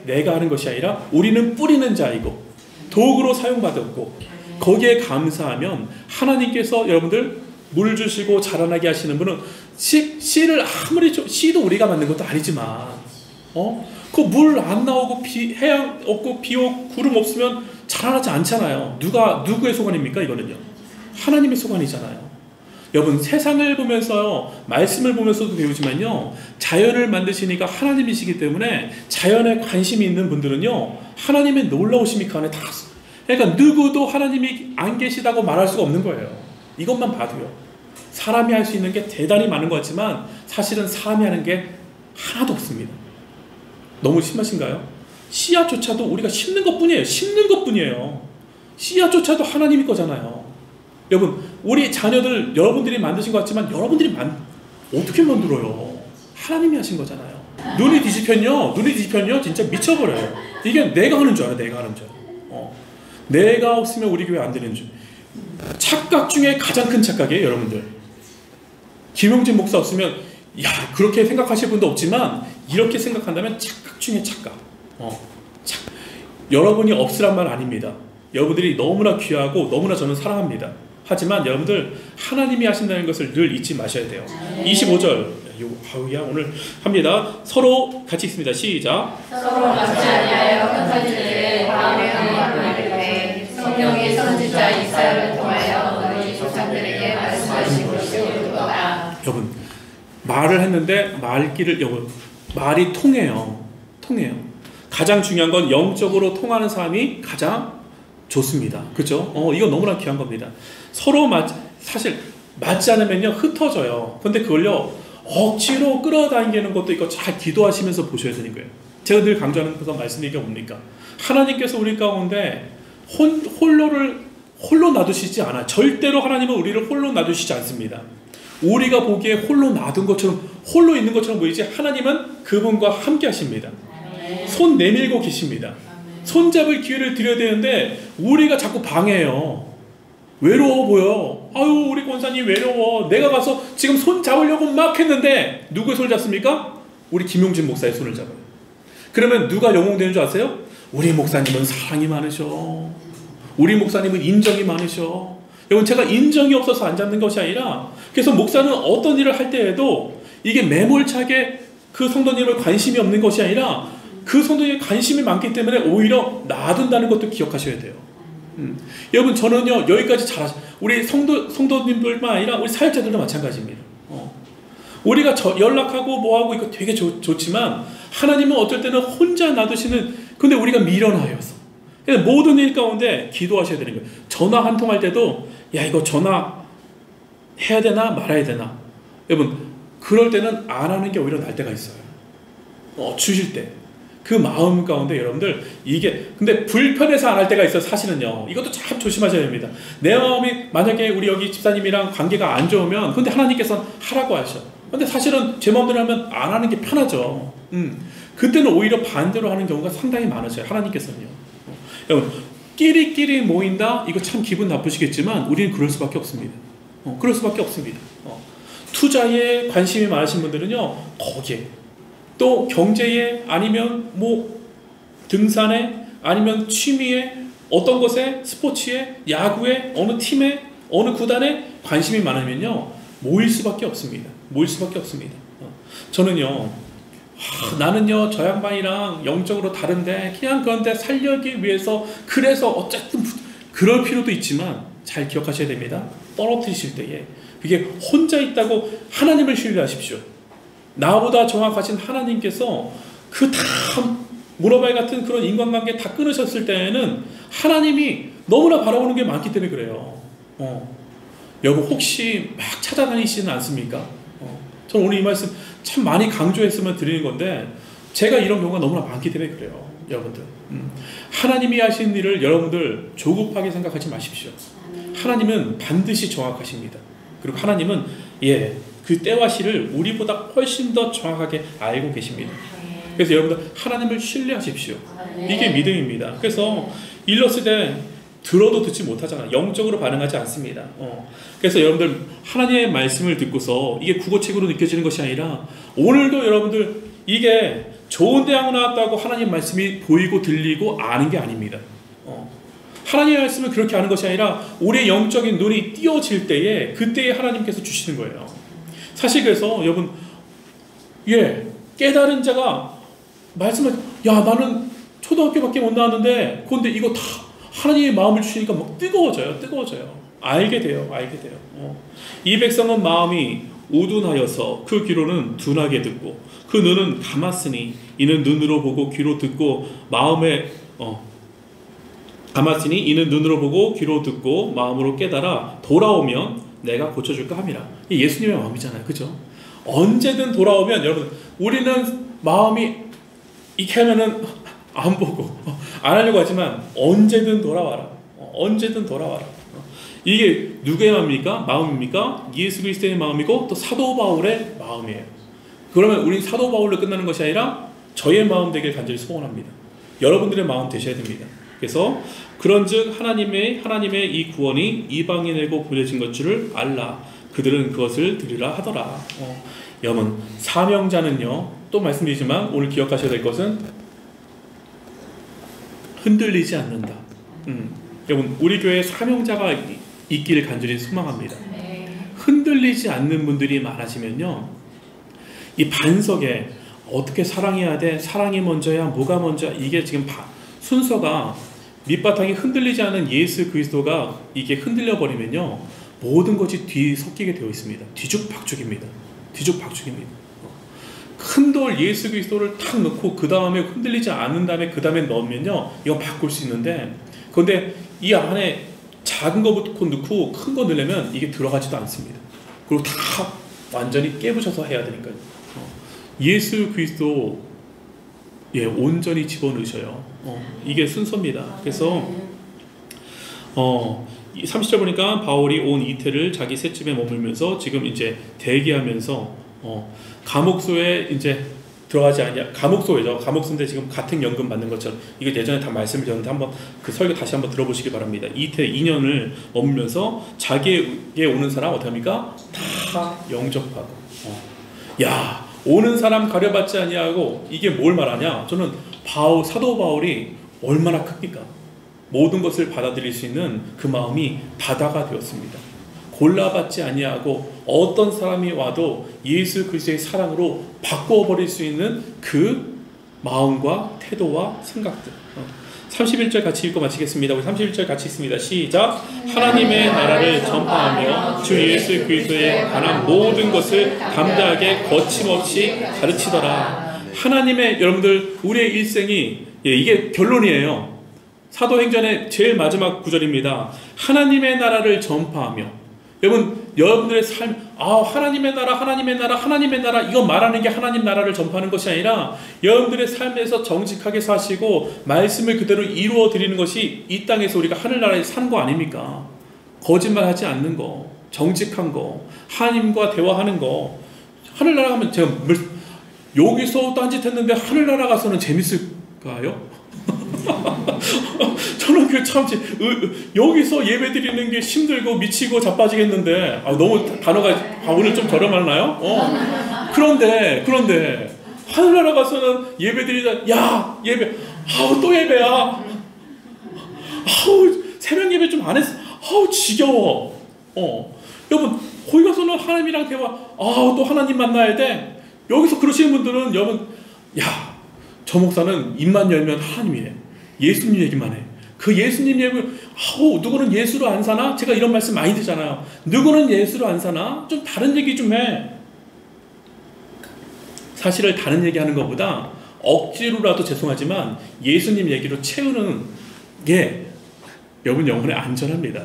내가 하는 것이 아니라 우리는 뿌리는 자이고 도구로 사용받았고 거기에 감사하면 하나님께서 여러분들 물 주시고 자라나게 하시는 분은 씨를 아무리 씨도 우리가 만든 것도 아니지만 그 물 안 나오고 해양 없고 비 오고 구름 없으면 자라나지 않잖아요. 누구의 소관입니까? 이거는요 하나님의 소관이잖아요. 여러분 세상을 보면서 말씀을 보면서도 배우지만요 자연을 만드시니까 하나님이시기 때문에 자연에 관심이 있는 분들은요 하나님의 놀라우심이 그 안에 다 그러니까 누구도 하나님이 안 계시다고 말할 수가 없는 거예요. 이것만 봐도요 사람이 할 수 있는 게 대단히 많은 것 같지만 사실은 사람이 하는 게 하나도 없습니다. 너무 심하신가요? 씨앗조차도 우리가 심는 것뿐이에요. 씨앗조차도 하나님이 거잖아요. 여러분 우리 자녀들 여러분들이 만드신 것 같지만 여러분들이 어떻게 만들어요? 하나님이 하신 거잖아요. 눈이 뒤집혔냐 진짜 미쳐버려요. 이게 내가 하는 줄 알아요. 내가 없으면 우리 교회 안 되는 줄. 착각 중에 가장 큰 착각이에요. 여러분들 김용진 목사 없으면 그렇게 생각하실 분도 없지만 이렇게 생각한다면 착각 중에 착각. 여러분이 없으란 말 아닙니다. 여러분들이 너무나 귀하고 너무나 저는 사랑합니다. 하지만 여러분들 하나님이 하신다는 것을 늘 잊지 마셔야 돼요. 25절 오늘 합니다. 서로 같이 읽습니다. 시작. 서로 맞지 아니하여 흩어질 때에 다음에 하나님의 성령의 선지자 이사야를 통하여 너희 조상들에게 말씀하신 것이 옳도다. 여러분 말을 했는데 말이 통해요. 가장 중요한 건 영적으로 통하는 사람이 가장 좋습니다. 그렇죠? 이거 너무나 귀한 겁니다. 서로 사실 맞지 않으면요 흩어져요. 근데 그걸요 억지로 끌어당기는 것도 이거 잘 기도하시면서 보셔야 되는 거예요. 제가 늘 강조하는 말씀이 이게 뭡니까? 하나님께서 우리 가운데 홀로 놔두시지 않아. 절대로 하나님은 우리를 홀로 놔두시지 않습니다. 우리가 보기에 홀로 놔둔 것처럼 홀로 있는 것처럼 보이지 하나님은 그분과 함께 하십니다. 손 내밀고 계십니다. 손잡을 기회를 드려야 되는데 우리가 자꾸 방해해요. 외로워 보여. 우리 권사님 외로워. 내가 가서 지금 손 잡으려고 막 했는데 누구의 손을 잡습니까? 우리 김용진 목사의 손을 잡아요. 그러면 누가 영웅되는 줄 아세요? 우리 목사님은 사랑이 많으셔. 우리 목사님은 인정이 많으셔. 여러분 제가 인정이 없어서 안 잡는 것이 아니라 그래서 목사는 어떤 일을 할 때에도 이게 매몰차게 그 성도님을 관심이 없는 것이 아니라 그 성도님의 관심이 많기 때문에 오히려 놔둔다는 것도 기억하셔야 돼요. 여러분 저는요 여기까지 우리 성도님들만 아니라 우리 사역자들도 마찬가지입니다. 우리가 연락하고 뭐하고 이거 되게 좋지만 하나님은 어떨 때는 혼자 놔두시는 근데 우리가 미련하여서 모든 일 가운데 기도하셔야 되는 거예요. 전화 한 통 할 때도 이거 전화 해야 되나 말아야 되나. 여러분 그럴 때는 안 하는 게 오히려 날 때가 있어요. 주실 때. 그 마음 가운데 여러분들 이게 근데 불편해서 안 할 때가 있어요. 사실은요. 이것도 참 조심하셔야 됩니다. 내 마음이 만약에 우리 여기 집사님이랑 관계가 안 좋으면 근데 하나님께서는 하라고 하셔. 근데 사실은 제 마음대로 하면 안 하는 게 편하죠. 그때는 오히려 반대로 하는 경우가 상당히 많으셔요. 하나님께서는요. 여러분 끼리끼리 모인다? 이거 참 기분 나쁘시겠지만 우리는 그럴 수밖에 없습니다. 그럴 수밖에 없습니다. 투자에 관심이 많으신 분들은요. 거기에 또 경제에 아니면 뭐 등산에 아니면 취미에 어떤 것에 스포츠에 야구에 어느 팀에 어느 구단에 관심이 많으면요. 모일 수밖에 없습니다. 모일 수밖에 없습니다. 저는요. 나는요 저 양반이랑 영적으로 다른데 그냥 그런데 살려기 위해서 그래서 어쨌든 그럴 필요도 있지만 잘 기억하셔야 됩니다. 떨어뜨리실 때에 그게 혼자 있다고 하나님을 신뢰하십시오. 나보다 정확하신 하나님께서 그 다 문어발 같은 그런 인간관계 다 끊으셨을 때에는 하나님이 너무나 바라보는 게 많기 때문에 그래요. 여러분 혹시 막 찾아다니시는 않습니까? 저는 오늘 이 말씀 참 많이 강조했으면 드리는 건데 제가 이런 경우가 너무나 많기 때문에 그래요. 여러분들 하나님이 하신 일을 여러분들 조급하게 생각하지 마십시오. 하나님은 반드시 정확하십니다. 그리고 하나님은 그 때와 시를 우리보다 훨씬 더 정확하게 알고 계십니다. 그래서 여러분들 하나님을 신뢰하십시오. 이게 믿음입니다. 그래서 일렀을 때 들어도 듣지 못하잖아요. 영적으로 반응하지 않습니다. 그래서 여러분들 하나님의 말씀을 듣고서 이게 국어책으로 느껴지는 것이 아니라 오늘도 여러분들 이게 좋은 대학 나왔다고 하나님 말씀이 보이고 들리고 아는 게 아닙니다. 하나님의 말씀을 그렇게 아는 것이 아니라 우리의 영적인 눈이 띄어질 때에 그때에 하나님께서 주시는 거예요. 사실 그래서 여러분 깨달은 자가 말씀을 나는 초등학교밖에 못 나왔는데 그런데 이거 다 하나님의 마음을 주시니까 막 뜨거워져요. 알게 돼요. 이 백성은 마음이 우둔하여서 그 귀로는 둔하게 듣고 그 눈은 감았으니 이는 눈으로 보고 귀로 듣고 마음에 감았으니 이는 눈으로 보고 귀로 듣고 마음으로 깨달아 돌아오면 내가 고쳐줄까 함이라. 이 예수님의 마음이잖아요. 그죠? 언제든 돌아오면 여러분 우리는 마음이 이렇게 하면은 안 보고 안 하려고 하지만 언제든 돌아와라. 이게 누구의 마음입니까? 예수 그리스도의 마음이고 또 사도 바울의 마음이에요. 그러면 우린 사도 바울로 끝나는 것이 아니라 저의 마음 되길 간절히 소원합니다. 여러분들의 마음 되셔야 됩니다. 그래서 그런즉 하나님의 이 구원이 이방인에게 보내진 것 줄을 알라. 그들은 그것을 들으라 하더라. 여러분 사명자는요 또 말씀드리지만 오늘 기억하셔야 될 것은 흔들리지 않는다. 여러분 우리 교회에 사명자가 있기를 간절히 소망합니다. 흔들리지 않는 분들이 많아지면요 이 반석에 어떻게 사랑해야 돼? 사랑이 먼저야? 뭐가 먼저야? 이게 지금 순서가 밑바탕이 흔들리지 않은 예수 그리스도가 이게 흔들려 버리면요 모든 것이 뒤섞이게 되어 있습니다. 뒤죽박죽입니다. 큰 돌 예수 그리스도를 탁 넣고 그 다음에 흔들리지 않는 다음에 그 다음에 넣으면요 이건 바꿀 수 있는데 그런데 이 안에 작은 거부터 넣고 큰 거 넣으려면 이게 들어가지도 않습니다. 그리고 다 완전히 깨부셔서 해야 되니까요. 예수 그리스도 온전히 집어넣으셔요. 이게 순서입니다. 그래서 30절 보니까 바울이 온 이태를 자기 셋집에 머물면서 지금 이제 대기하면서 감옥소에 이제 들어가지 않냐. 감옥소죠. 감옥소인데 지금 같은 연금 받는 것처럼 이거 예전에 다 말씀을 드렸는데 한번 그 설교 다시 한번 들어보시기 바랍니다. 이태 2년을 머물면서 자기에게 오는 사람 어떻게 합니까? 다 영접하고 오는 사람 가려받지 아니하고 이게 뭘 말하냐? 저는 사도 바울이 얼마나 큽니까? 모든 것을 받아들일 수 있는 그 마음이 바다가 되었습니다. 골라받지 아니하고 어떤 사람이 와도 예수 그리스도의 사랑으로 바꿔버릴 수 있는 그 마음과 태도와 생각들. 31절 같이 읽고 마치겠습니다. 우리 31절 같이 읽습니다. 시작. 하나님의 나라를 전파하며 주 예수 그리스도에 관한 모든 것을 담대하게 거침없이 가르치더라. 하나님의 여러분들 우리의 일생이 이게 결론이에요. 사도행전의 제일 마지막 구절입니다. 하나님의 나라를 전파하며 여러분 여러분들의 삶, 하나님의 나라, 하나님의 나라, 하나님의 나라, 이거 말하는 게 하나님 나라를 전파하는 것이 아니라 여러분들의 삶에서 정직하게 사시고 말씀을 그대로 이루어 드리는 것이 이 땅에서 우리가 하늘나라에 사는 거 아닙니까? 거짓말하지 않는 거, 정직한 거, 하나님과 대화하는 거. 하늘나라 가면 제가 여기서 딴짓했는데 하늘나라 가서는 재밌을까요? 저는 그 참 여기서 예배 드리는 게 힘들고 미치고 자빠지겠는데 너무 단어가 오늘 좀 저렴하나요? 그런데 하늘나라 가서는 예배 드리다 예배 또 예배야 새벽 예배 좀 안 했어 지겨워 여러분 거기 가서는 하나님이랑 대화 또 하나님 만나야 돼. 여기서 그러시는 분들은 여러분 저 목사는 입만 열면 하나님이래. 예수님 얘기만 해. 그 예수님 얘기 누구는 예수로 안 사나? 제가 이런 말씀 많이 듣잖아요. 누구는 예수로 안 사나? 좀 다른 얘기 좀 해. 사실을 다른 얘기하는 것보다 억지로라도 죄송하지만 예수님 얘기로 채우는 게 여러분 영혼에 안전합니다.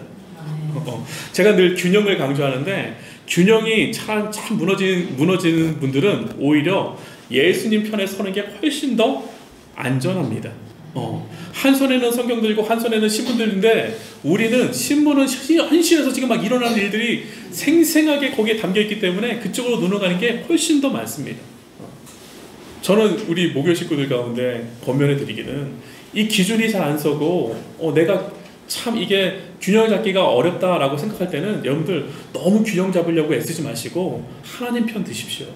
제가 늘 균형을 강조하는데 균형이 참 무너지는 분들은 오히려 예수님 편에 서는 게 훨씬 더 안전합니다. 한 손에는 성경 들고 한 손에는 신문 들는데 우리는 신문은 현실에서 지금 막 일어나는 일들이 생생하게 거기에 담겨있기 때문에 그쪽으로 눈을 가는 게 훨씬 더 많습니다. 저는 우리 목요 식구들 가운데 권면해 드리기는 이 기준이 잘 안 서고 내가 참 이게 균형 잡기가 어렵다라고 생각할 때는 여러분들 너무 균형 잡으려고 애쓰지 마시고 하나님 편 드십시오.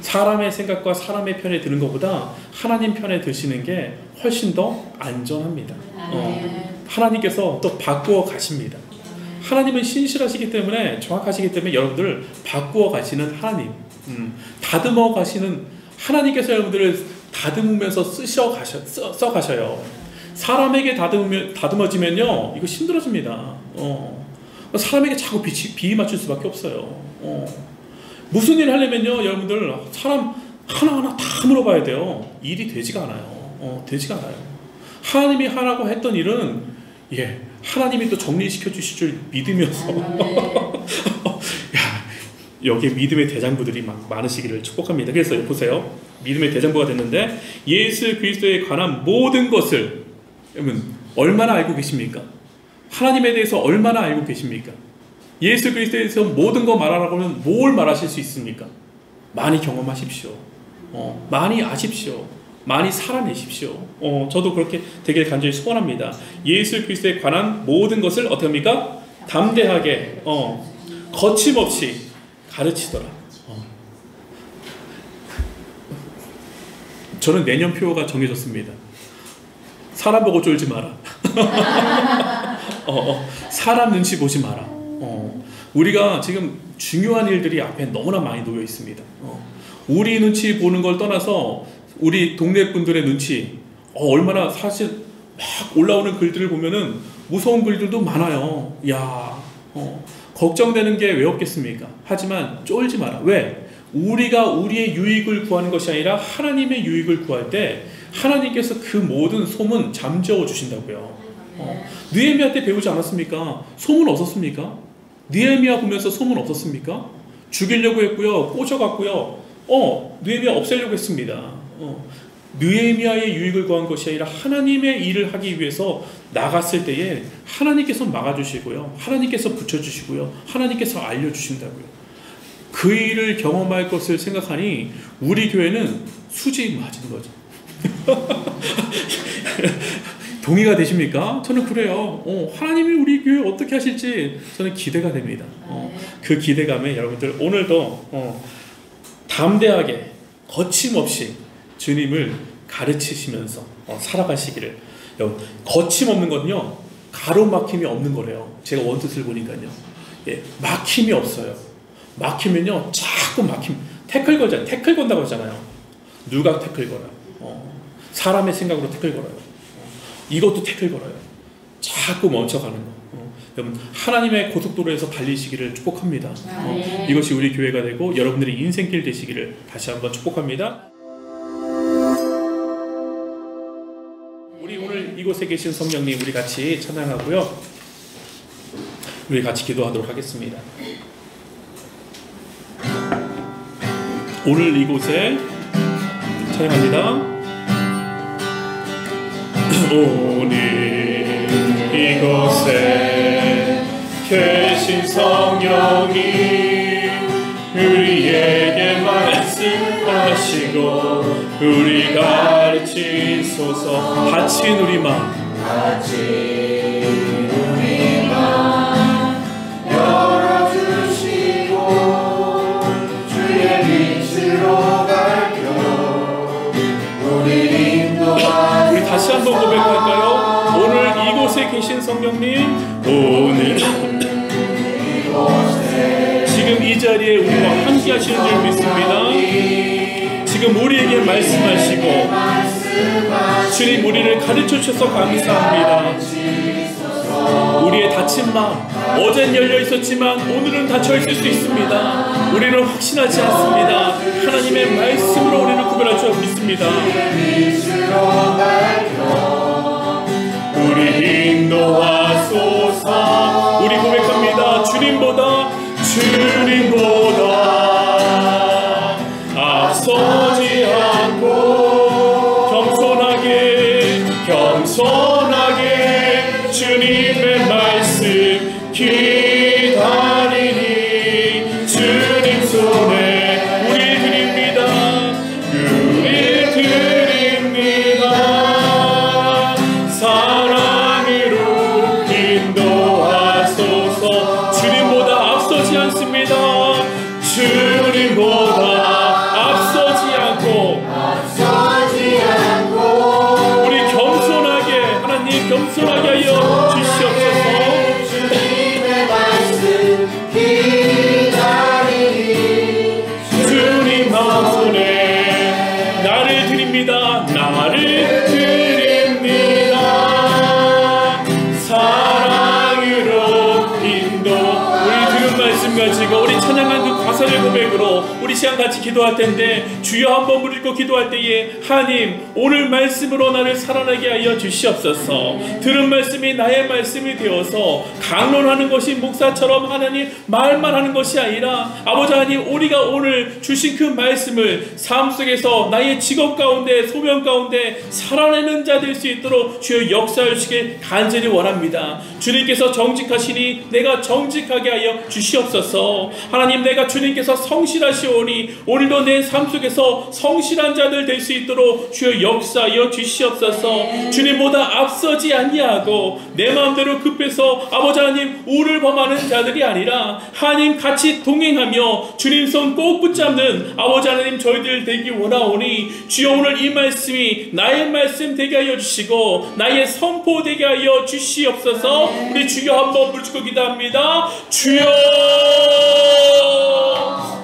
사람의 생각과 사람의 편에 드는 것보다 하나님 편에 드시는 게 훨씬 더 안전합니다. 하나님께서 또 바꾸어 가십니다. 하나님은 신실하시기 때문에 정확하시기 때문에 여러분들을 바꾸어 가시는 하나님, 다듬어 가시는 하나님께서 여러분들을 다듬으면서 써 가셔요. 사람에게 다듬어지면요 이거 힘들어집니다. 사람에게 자꾸 비위 맞출 수밖에 없어요. 무슨 일 하려면요 여러분들 사람 하나하나 다 물어봐야 돼요. 일이 되지가 않아요. 되지가 않아요. 하나님이 하라고 했던 일은 하나님이 또 정리시켜 주실 줄 믿으면서 여기에 믿음의 대장부들이 많으시기를 축복합니다. 그래서 보세요. 믿음의 대장부가 됐는데 예수 그리스도에 관한 모든 것을 여러분 얼마나 알고 계십니까? 하나님에 대해서 얼마나 알고 계십니까? 예수 그리스도에 대해서 모든 거 말하라고 하면 뭘 말하실 수 있습니까? 많이 경험하십시오. 많이 아십시오. 많이 살아내십시오. 저도 그렇게 되길 간절히 소원합니다. 예수 그리스도에 관한 모든 것을 어떻게 합니까? 담대하게 거침없이 가르치더라. 저는 내년 표가 정해졌습니다. 사람 보고 쫄지 마라. 사람 눈치 보지 마라. 우리가 지금 중요한 일들이 앞에 너무나 많이 놓여 있습니다. 우리 눈치 보는 걸 떠나서 우리 동네 분들의 눈치 얼마나 사실 막 올라오는 글들을 보면은 무서운 글들도 많아요. 걱정되는 게 왜 없겠습니까? 하지만 쫄지 마라. 왜? 우리가 우리의 유익을 구하는 것이 아니라 하나님의 유익을 구할 때 하나님께서 그 모든 소문 잠재워 주신다고요. 느헤미야 때 배우지 않았습니까? 소문 없었습니까? 느헤미야 보면서 소문 없었습니까? 죽이려고 했고요. 꽂아갔고요. 느헤미야 없애려고 했습니다. 느헤미야의 유익을 구한 것이 아니라 하나님의 일을 하기 위해서 나갔을 때에 하나님께서 막아주시고요. 하나님께서 붙여주시고요. 하나님께서 알려주신다고요. 그 일을 경험할 것을 생각하니 우리 교회는 수지 맞은 거죠. 동의가 되십니까? 저는 그래요. 하나님이 우리 교회 어떻게 하실지 저는 기대가 됩니다. 그 기대감에 여러분들 오늘도 담대하게 거침없이 주님을 가르치시면서 살아가시기를. 거침없는 건요 가로막힘이 없는 거래요. 제가 원뜻을 보니까요. 막힘이 없어요. 막히면요 자꾸 태클 걸잖아요. 태클 건다고 하잖아요. 누가 태클 걸어요? 사람의 생각으로 태클 걸어요. 이것도 태클 걸어요. 자꾸 멈춰가는 거. 여러분 하나님의 고속도로에서 달리시기를 축복합니다. 이것이 우리 교회가 되고 여러분들의 인생길 되시기를 다시 한번 축복합니다. 우리 오늘 이곳에 계신 성령님 우리 같이 찬양하고요. 우리 같이 기도하도록 하겠습니다. 오늘 이곳에 찬양합니다. 오늘 이곳에 계신 성령이 우리에게 말씀하시고 우리 가르치소서. 다친 우리 마음 열어주시고 주의 빛으로 밝혀 우리 인도하소서. 우리 다시 한번 고백할까요? 오늘 이곳에 계신 성령님, 오늘 지금 이 자리에 우리와 함께 하시는 줄 믿습니다. 지금 우리에게 말씀하시고 주님 우리를 가르쳐 주셔서 감사합니다. 우리의 다친 마음, 어젠 열려 있었지만 오늘은 닫혀 있을 수 있습니다. 우리는 확신하지 않습니다. 하나님의 말씀으로 우리를 구별할 줄 믿습니다. 우리 인도하소서. 우리 고백합니다. 주님보다 앞서지 않고 겸손하게 주님의 말씀 기다리니 주님 손에 우리 드립니다. 사랑으로 인도하소서. 주님보다 앞서지 않습니다. 주님보다 앞서지 않고 우리 겸손하게 하나님 겸손하게 하여 주시옵소서. 주님의 말씀 기다리니 주님 손에 나를 드립니다. 사랑으로 인도. 우리 들은 말씀 가지고 우리 찬양한 그 가사의 고백으로 우리 시간 같이 기도할 텐데, 주여 한번 부르고 기도할 때에 하나님 오늘 말씀으로 나를 살아나게 하여 주시옵소서. 들은 말씀이 나의 말씀이 되어서 강론하는 것이 목사처럼 하나님 말만 하는 것이 아니라 아버지 하나님 우리가 오늘 주신 그 말씀을 삶 속에서 나의 직업 가운데 소명 가운데 살아내는 자 될 수 있도록 주여 역사해 주시길 간절히 원합니다. 주님께서 정직하시니 내가 정직하게 하여 주시옵소서. 하나님 내가 주님께서 성실하시오니 오늘도 내 삶 속에서 성실한 자들 될 수 있도록 주여 역사하여 주시옵소서. 주님보다 앞서지 아니하고 내 마음대로 급해서 아버지 하나님 우를 범하는 자들이 아니라 하나님 같이 동행하며 주님 손 꼭 붙잡는 아버지 하나님 저희들 되기 원하오니 주여 오늘 이 말씀이 나의 말씀 되게 하여 주시고 나의 선포 되게 하여 주시옵소서. 우리 주여 한번 부르짖고 기도합니다. 주여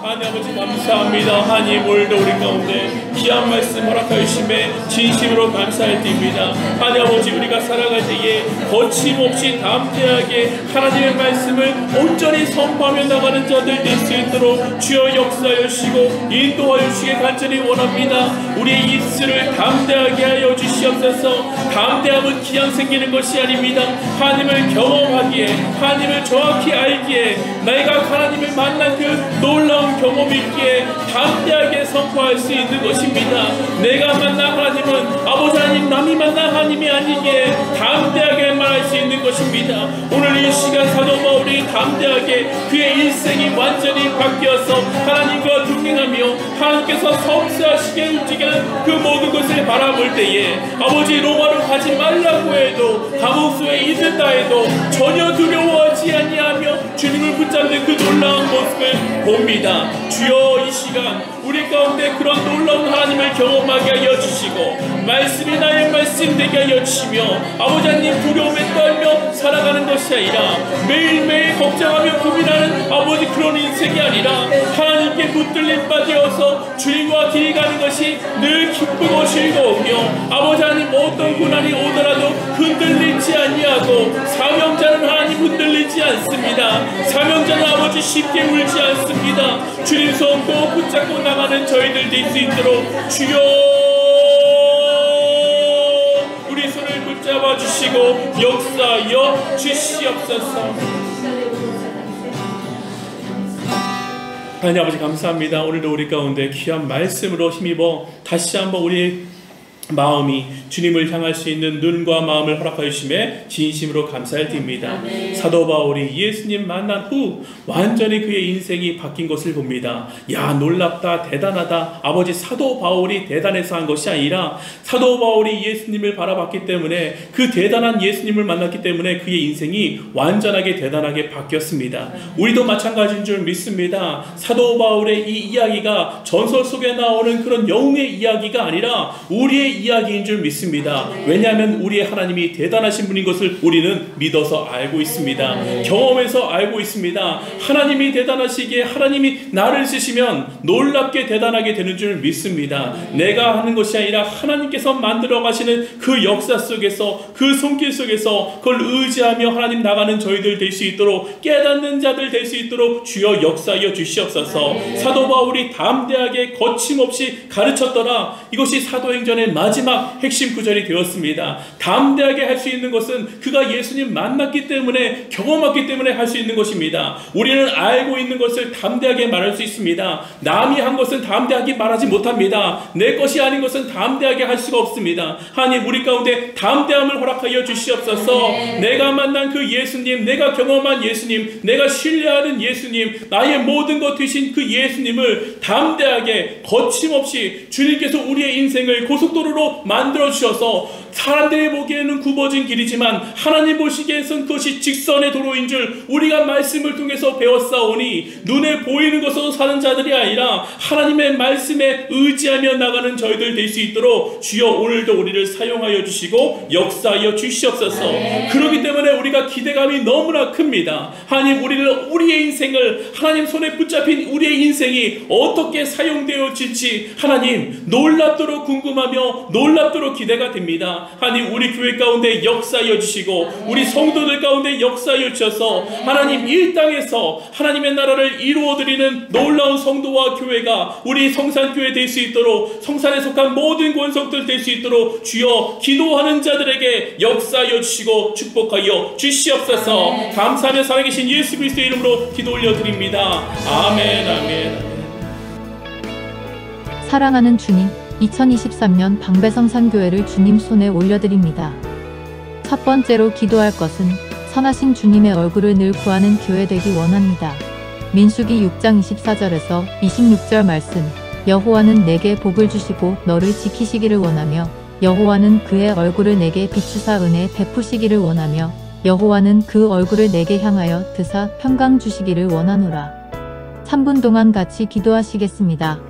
하나님 아버지 감사합니다. 하나님 오늘도 우리 가운데 귀한 말씀 허락하여 주심에 진심으로 감사할 때입니다. 하나님 아버지 우리가 살아갈 때에 거침없이 담대하게 하나님의 말씀을 온전히 선포하며 나가는 자들 될 수 있도록 주여 역사하여 주시고 인도하여 주시길 간절히 원합니다. 우리의 입술을 담대하게 하여 주시옵소서. 담대함은 기양 생기는 것이 아닙니다. 하나님을 경험하기에 하나님을 정확히 알기에 내가 하나님을 만난 그 놀라운 경험이 있기에 담대하게 선포할 수 있는 것입니다. 내가 만난 하나님은 아버지 하나님 남이 만난 하나님이 아니기에 담대하게 말할 수 있는 것입니다. 오늘 이 시간 사도 바울이 담대하게 그의 일생이 완전히 바뀌어서 하나님과 동행하며 하나님께서 성취하시게 움직이는 그 모든 것을 바라볼 때에 아버지 로마로 가지 말라고 해도 감옥소에 있는다 해도 전혀 두려워하지 아니하며 주님을 붙잡는 그 놀라운 모습을 봅니다. 주여 이 시간 우리 가운데 그런 놀라운 하나님을 경험하게 하여 주시고 말씀이 나의 말씀 되게 하여 주시며 아버지 하나님 두려움에 떨며 살아가는 것이 아니라 매일매일 걱정하며 고민하는 아버지 그런 인생이 아니라 하나님께 붙들린 바 되어서 주님과 길이 가는 것이 늘 기쁘고 즐거우며 아버지 하나님 어떤 고난이 오더라도 흔들리지 아니하고 사명자는 하나님 흔들리지 않습니다. 사명자는 아버지 쉽게 울지 않습니다. 주님 손 꼭 붙잡고 나가는 저희들 될 수 있도록 주여 우리 손을 붙잡아 주시고 역사하여 주시옵소서. 하나님 아버지 감사합니다. 오늘도 우리 가운데 귀한 말씀으로 힘입어 다시 한번 우리 마음이 주님을 향할 수 있는 눈과 마음을 허락하여 주심에 진심으로 감사를 드립니다. 사도 바울이 예수님 만난 후 완전히 그의 인생이 바뀐 것을 봅니다. 야, 놀랍다, 대단하다. 아버지, 사도 바울이 대단해서 한 것이 아니라 사도 바울이 예수님을 바라봤기 때문에, 그 대단한 예수님을 만났기 때문에 그의 인생이 완전하게 대단하게 바뀌었습니다. 우리도 마찬가지인 줄 믿습니다. 사도 바울의 이 이야기가 전설 속에 나오는 그런 영웅의 이야기가 아니라 우리의 이야기인 줄 믿습니다. 왜냐하면 우리의 하나님이 대단하신 분인 것을 우리는 믿어서 알고 있습니다. 경험해서 알고 있습니다. 하나님이 대단하시기에 하나님이 나를 쓰시면 놀랍게 대단하게 되는 줄 믿습니다. 내가 하는 것이 아니라 하나님께서 만들어 가시는 그 역사 속에서, 그 손길 속에서 그걸 의지하며 하나님 나가는 저희들 될 수 있도록, 깨닫는 자들 될 수 있도록 주여 역사하여 주시옵소서. 사도 바울이 담대하게 거침없이 가르쳤더라. 이것이 사도행전의 마지막 핵심 구절이 되었습니다. 담대하게 할 수 있는 것은 그가 예수님 만났기 때문에, 경험했기 때문에 할 수 있는 것입니다. 우리는 알고 있는 것을 담대하게 말할 수 있습니다. 남이 한 것은 담대하게 말하지 못합니다. 내 것이 아닌 것은 담대하게 할 수가 없습니다. 하나님, 우리 가운데 담대함을 허락하여 주시옵소서. 내가 만난 그 예수님, 내가 경험한 예수님, 내가 신뢰하는 예수님, 나의 모든 것 되신 그 예수님을 담대하게 거침없이 주님께서 우리의 인생을 고속도로로 만들어 주셔서, 사람들이 보기에는 굽어진 길이지만 하나님 보시기에는 그것이 직선의 도로인 줄 우리가 말씀을 통해서 배웠사오니, 눈에 보이는 것으로 사는 자들이 아니라 하나님의 말씀에 의지하며 나가는 저희들 될 수 있도록 주여 오늘도 우리를 사용하여 주시고 역사하여 주시옵소서. 그렇기 때문에 우리가 기대감이 너무나 큽니다. 하나님, 우리의 인생을, 하나님 손에 붙잡힌 우리의 인생이 어떻게 사용되어질지 하나님 놀랍도록 궁금하며 놀랍도록 기대가 됩니다. 하나님, 우리 교회 가운데 역사하여 주시고 우리 성도들 가운데 역사하여 주셔서 하나님 이 땅에서 하나님의 나라를 이루어드리는 놀라운 성도와 교회가 우리 성산교회 될 수 있도록, 성산에 속한 모든 권속들 될 수 있도록 주여 기도하는 자들에게 역사하여 주시고 축복하여 주시옵소서. 감사하며 살아계신 예수 그리스도의 이름으로 기도 올려드립니다. 아멘, 아멘. 사랑하는 주님, 2023년 방배성산교회를 주님 손에 올려드립니다. 첫 번째로 기도할 것은 선하신 주님의 얼굴을 늘 구하는 교회 되기 원합니다. 민수기 6장 24절에서 26절 말씀, 여호와는 내게 복을 주시고 너를 지키시기를 원하며 여호와는 그의 얼굴을 내게 비추사 은혜 베푸시기를 원하며 여호와는 그 얼굴을 내게 향하여 드사 평강 주시기를 원하노라. 3분 동안 같이 기도하시겠습니다.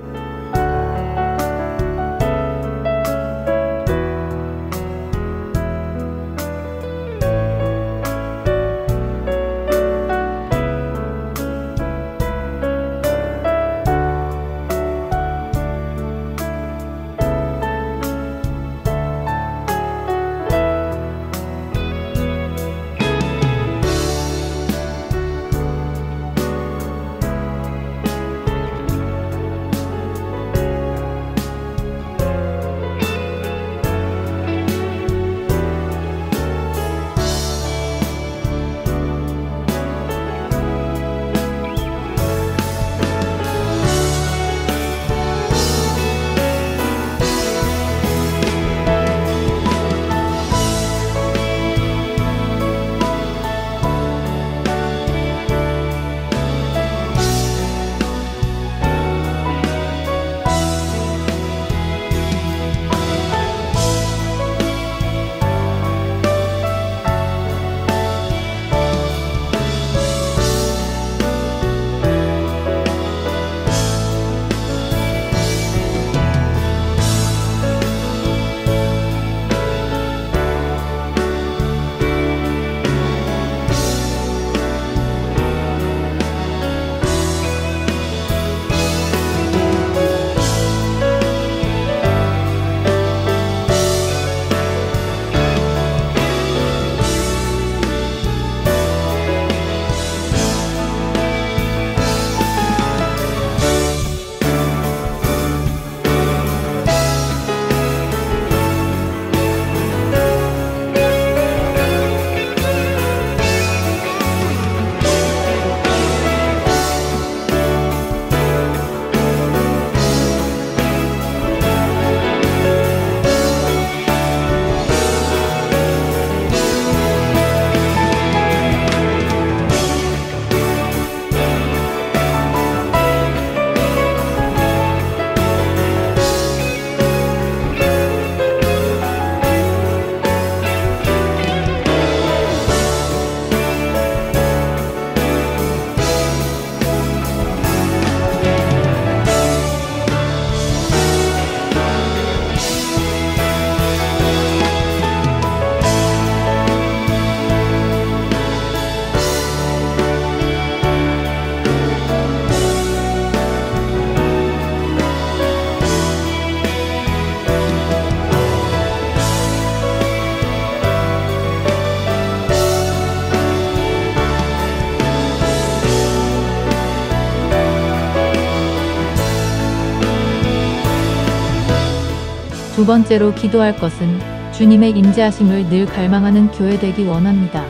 두 번째로 기도할 것은 주님의 임재하심을 늘 갈망하는 교회 되기 원합니다.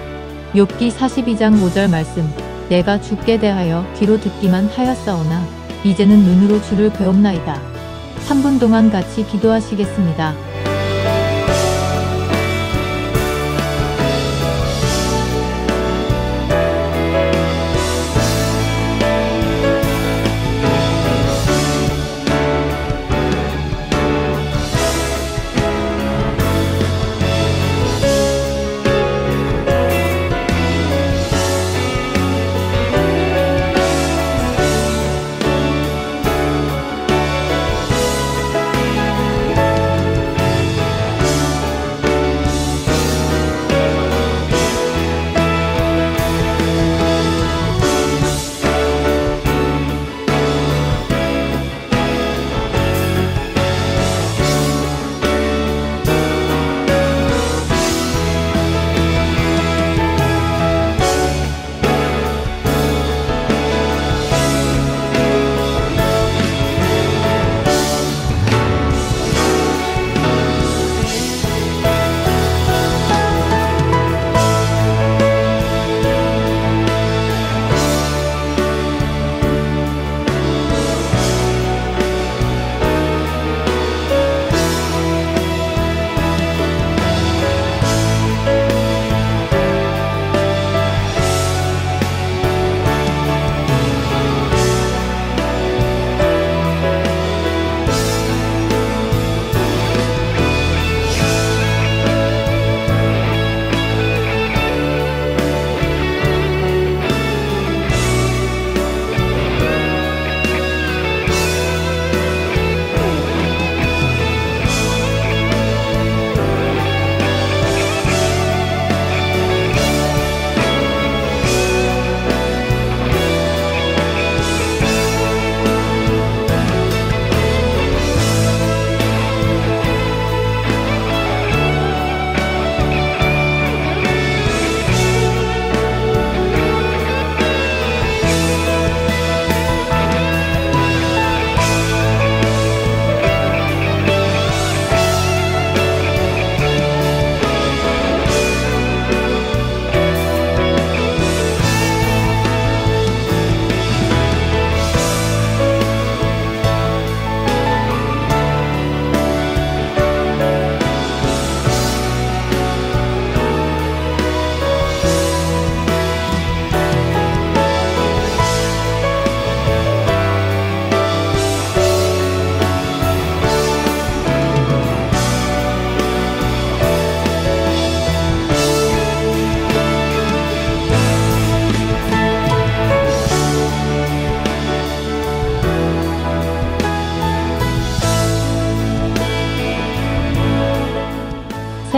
욥기 42장 5절 말씀. 내가 주께 대하여 귀로 듣기만 하였사오나 이제는 눈으로 주를 배옵나이다. 3분 동안 같이 기도하시겠습니다.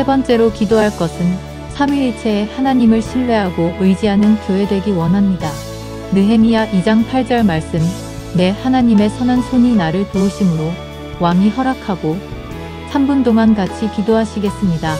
세 번째로 기도할 것은 삼위일체의 하나님을 신뢰하고 의지하는 교회 되기 원합니다. 느헤미야 2장 8절 말씀. 내 하나님의 선한 손이 나를 도우심으로 왕이 허락하고. 3분 동안 같이 기도하시겠습니다.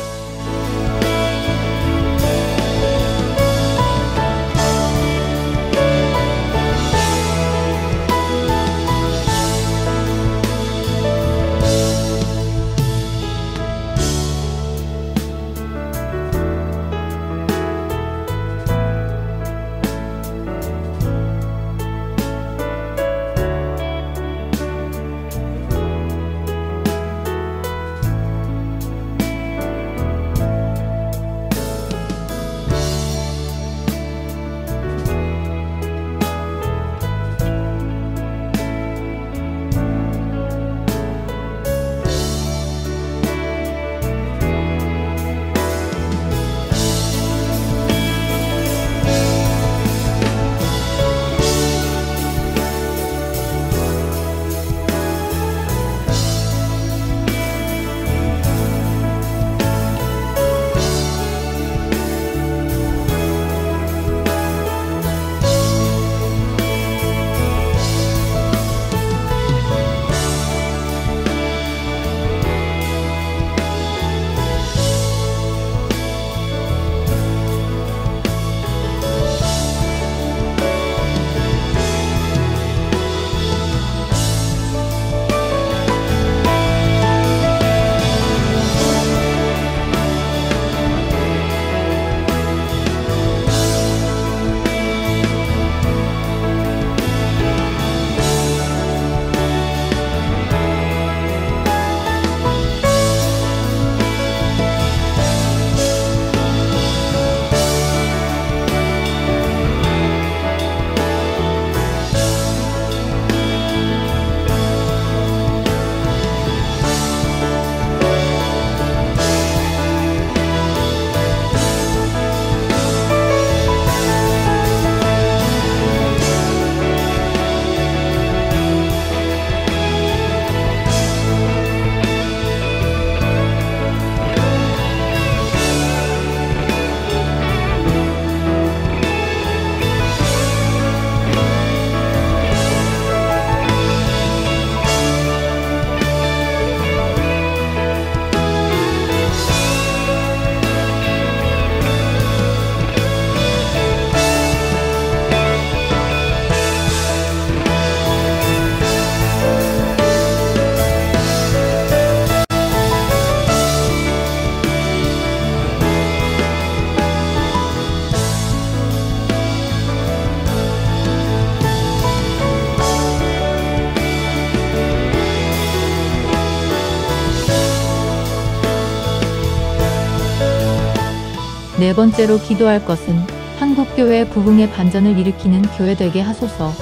네 번째로 기도할 것은 한국교회 부흥의 반전을 일으키는 교회 되게 하소서.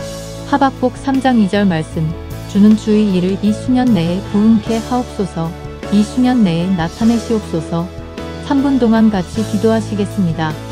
하박국 3장 2절 말씀. 주는 주의 일을 이 수년 내에 부흥케 하옵소서. 이 수년 내에 나타내시옵소서. 3분 동안 같이 기도하시겠습니다.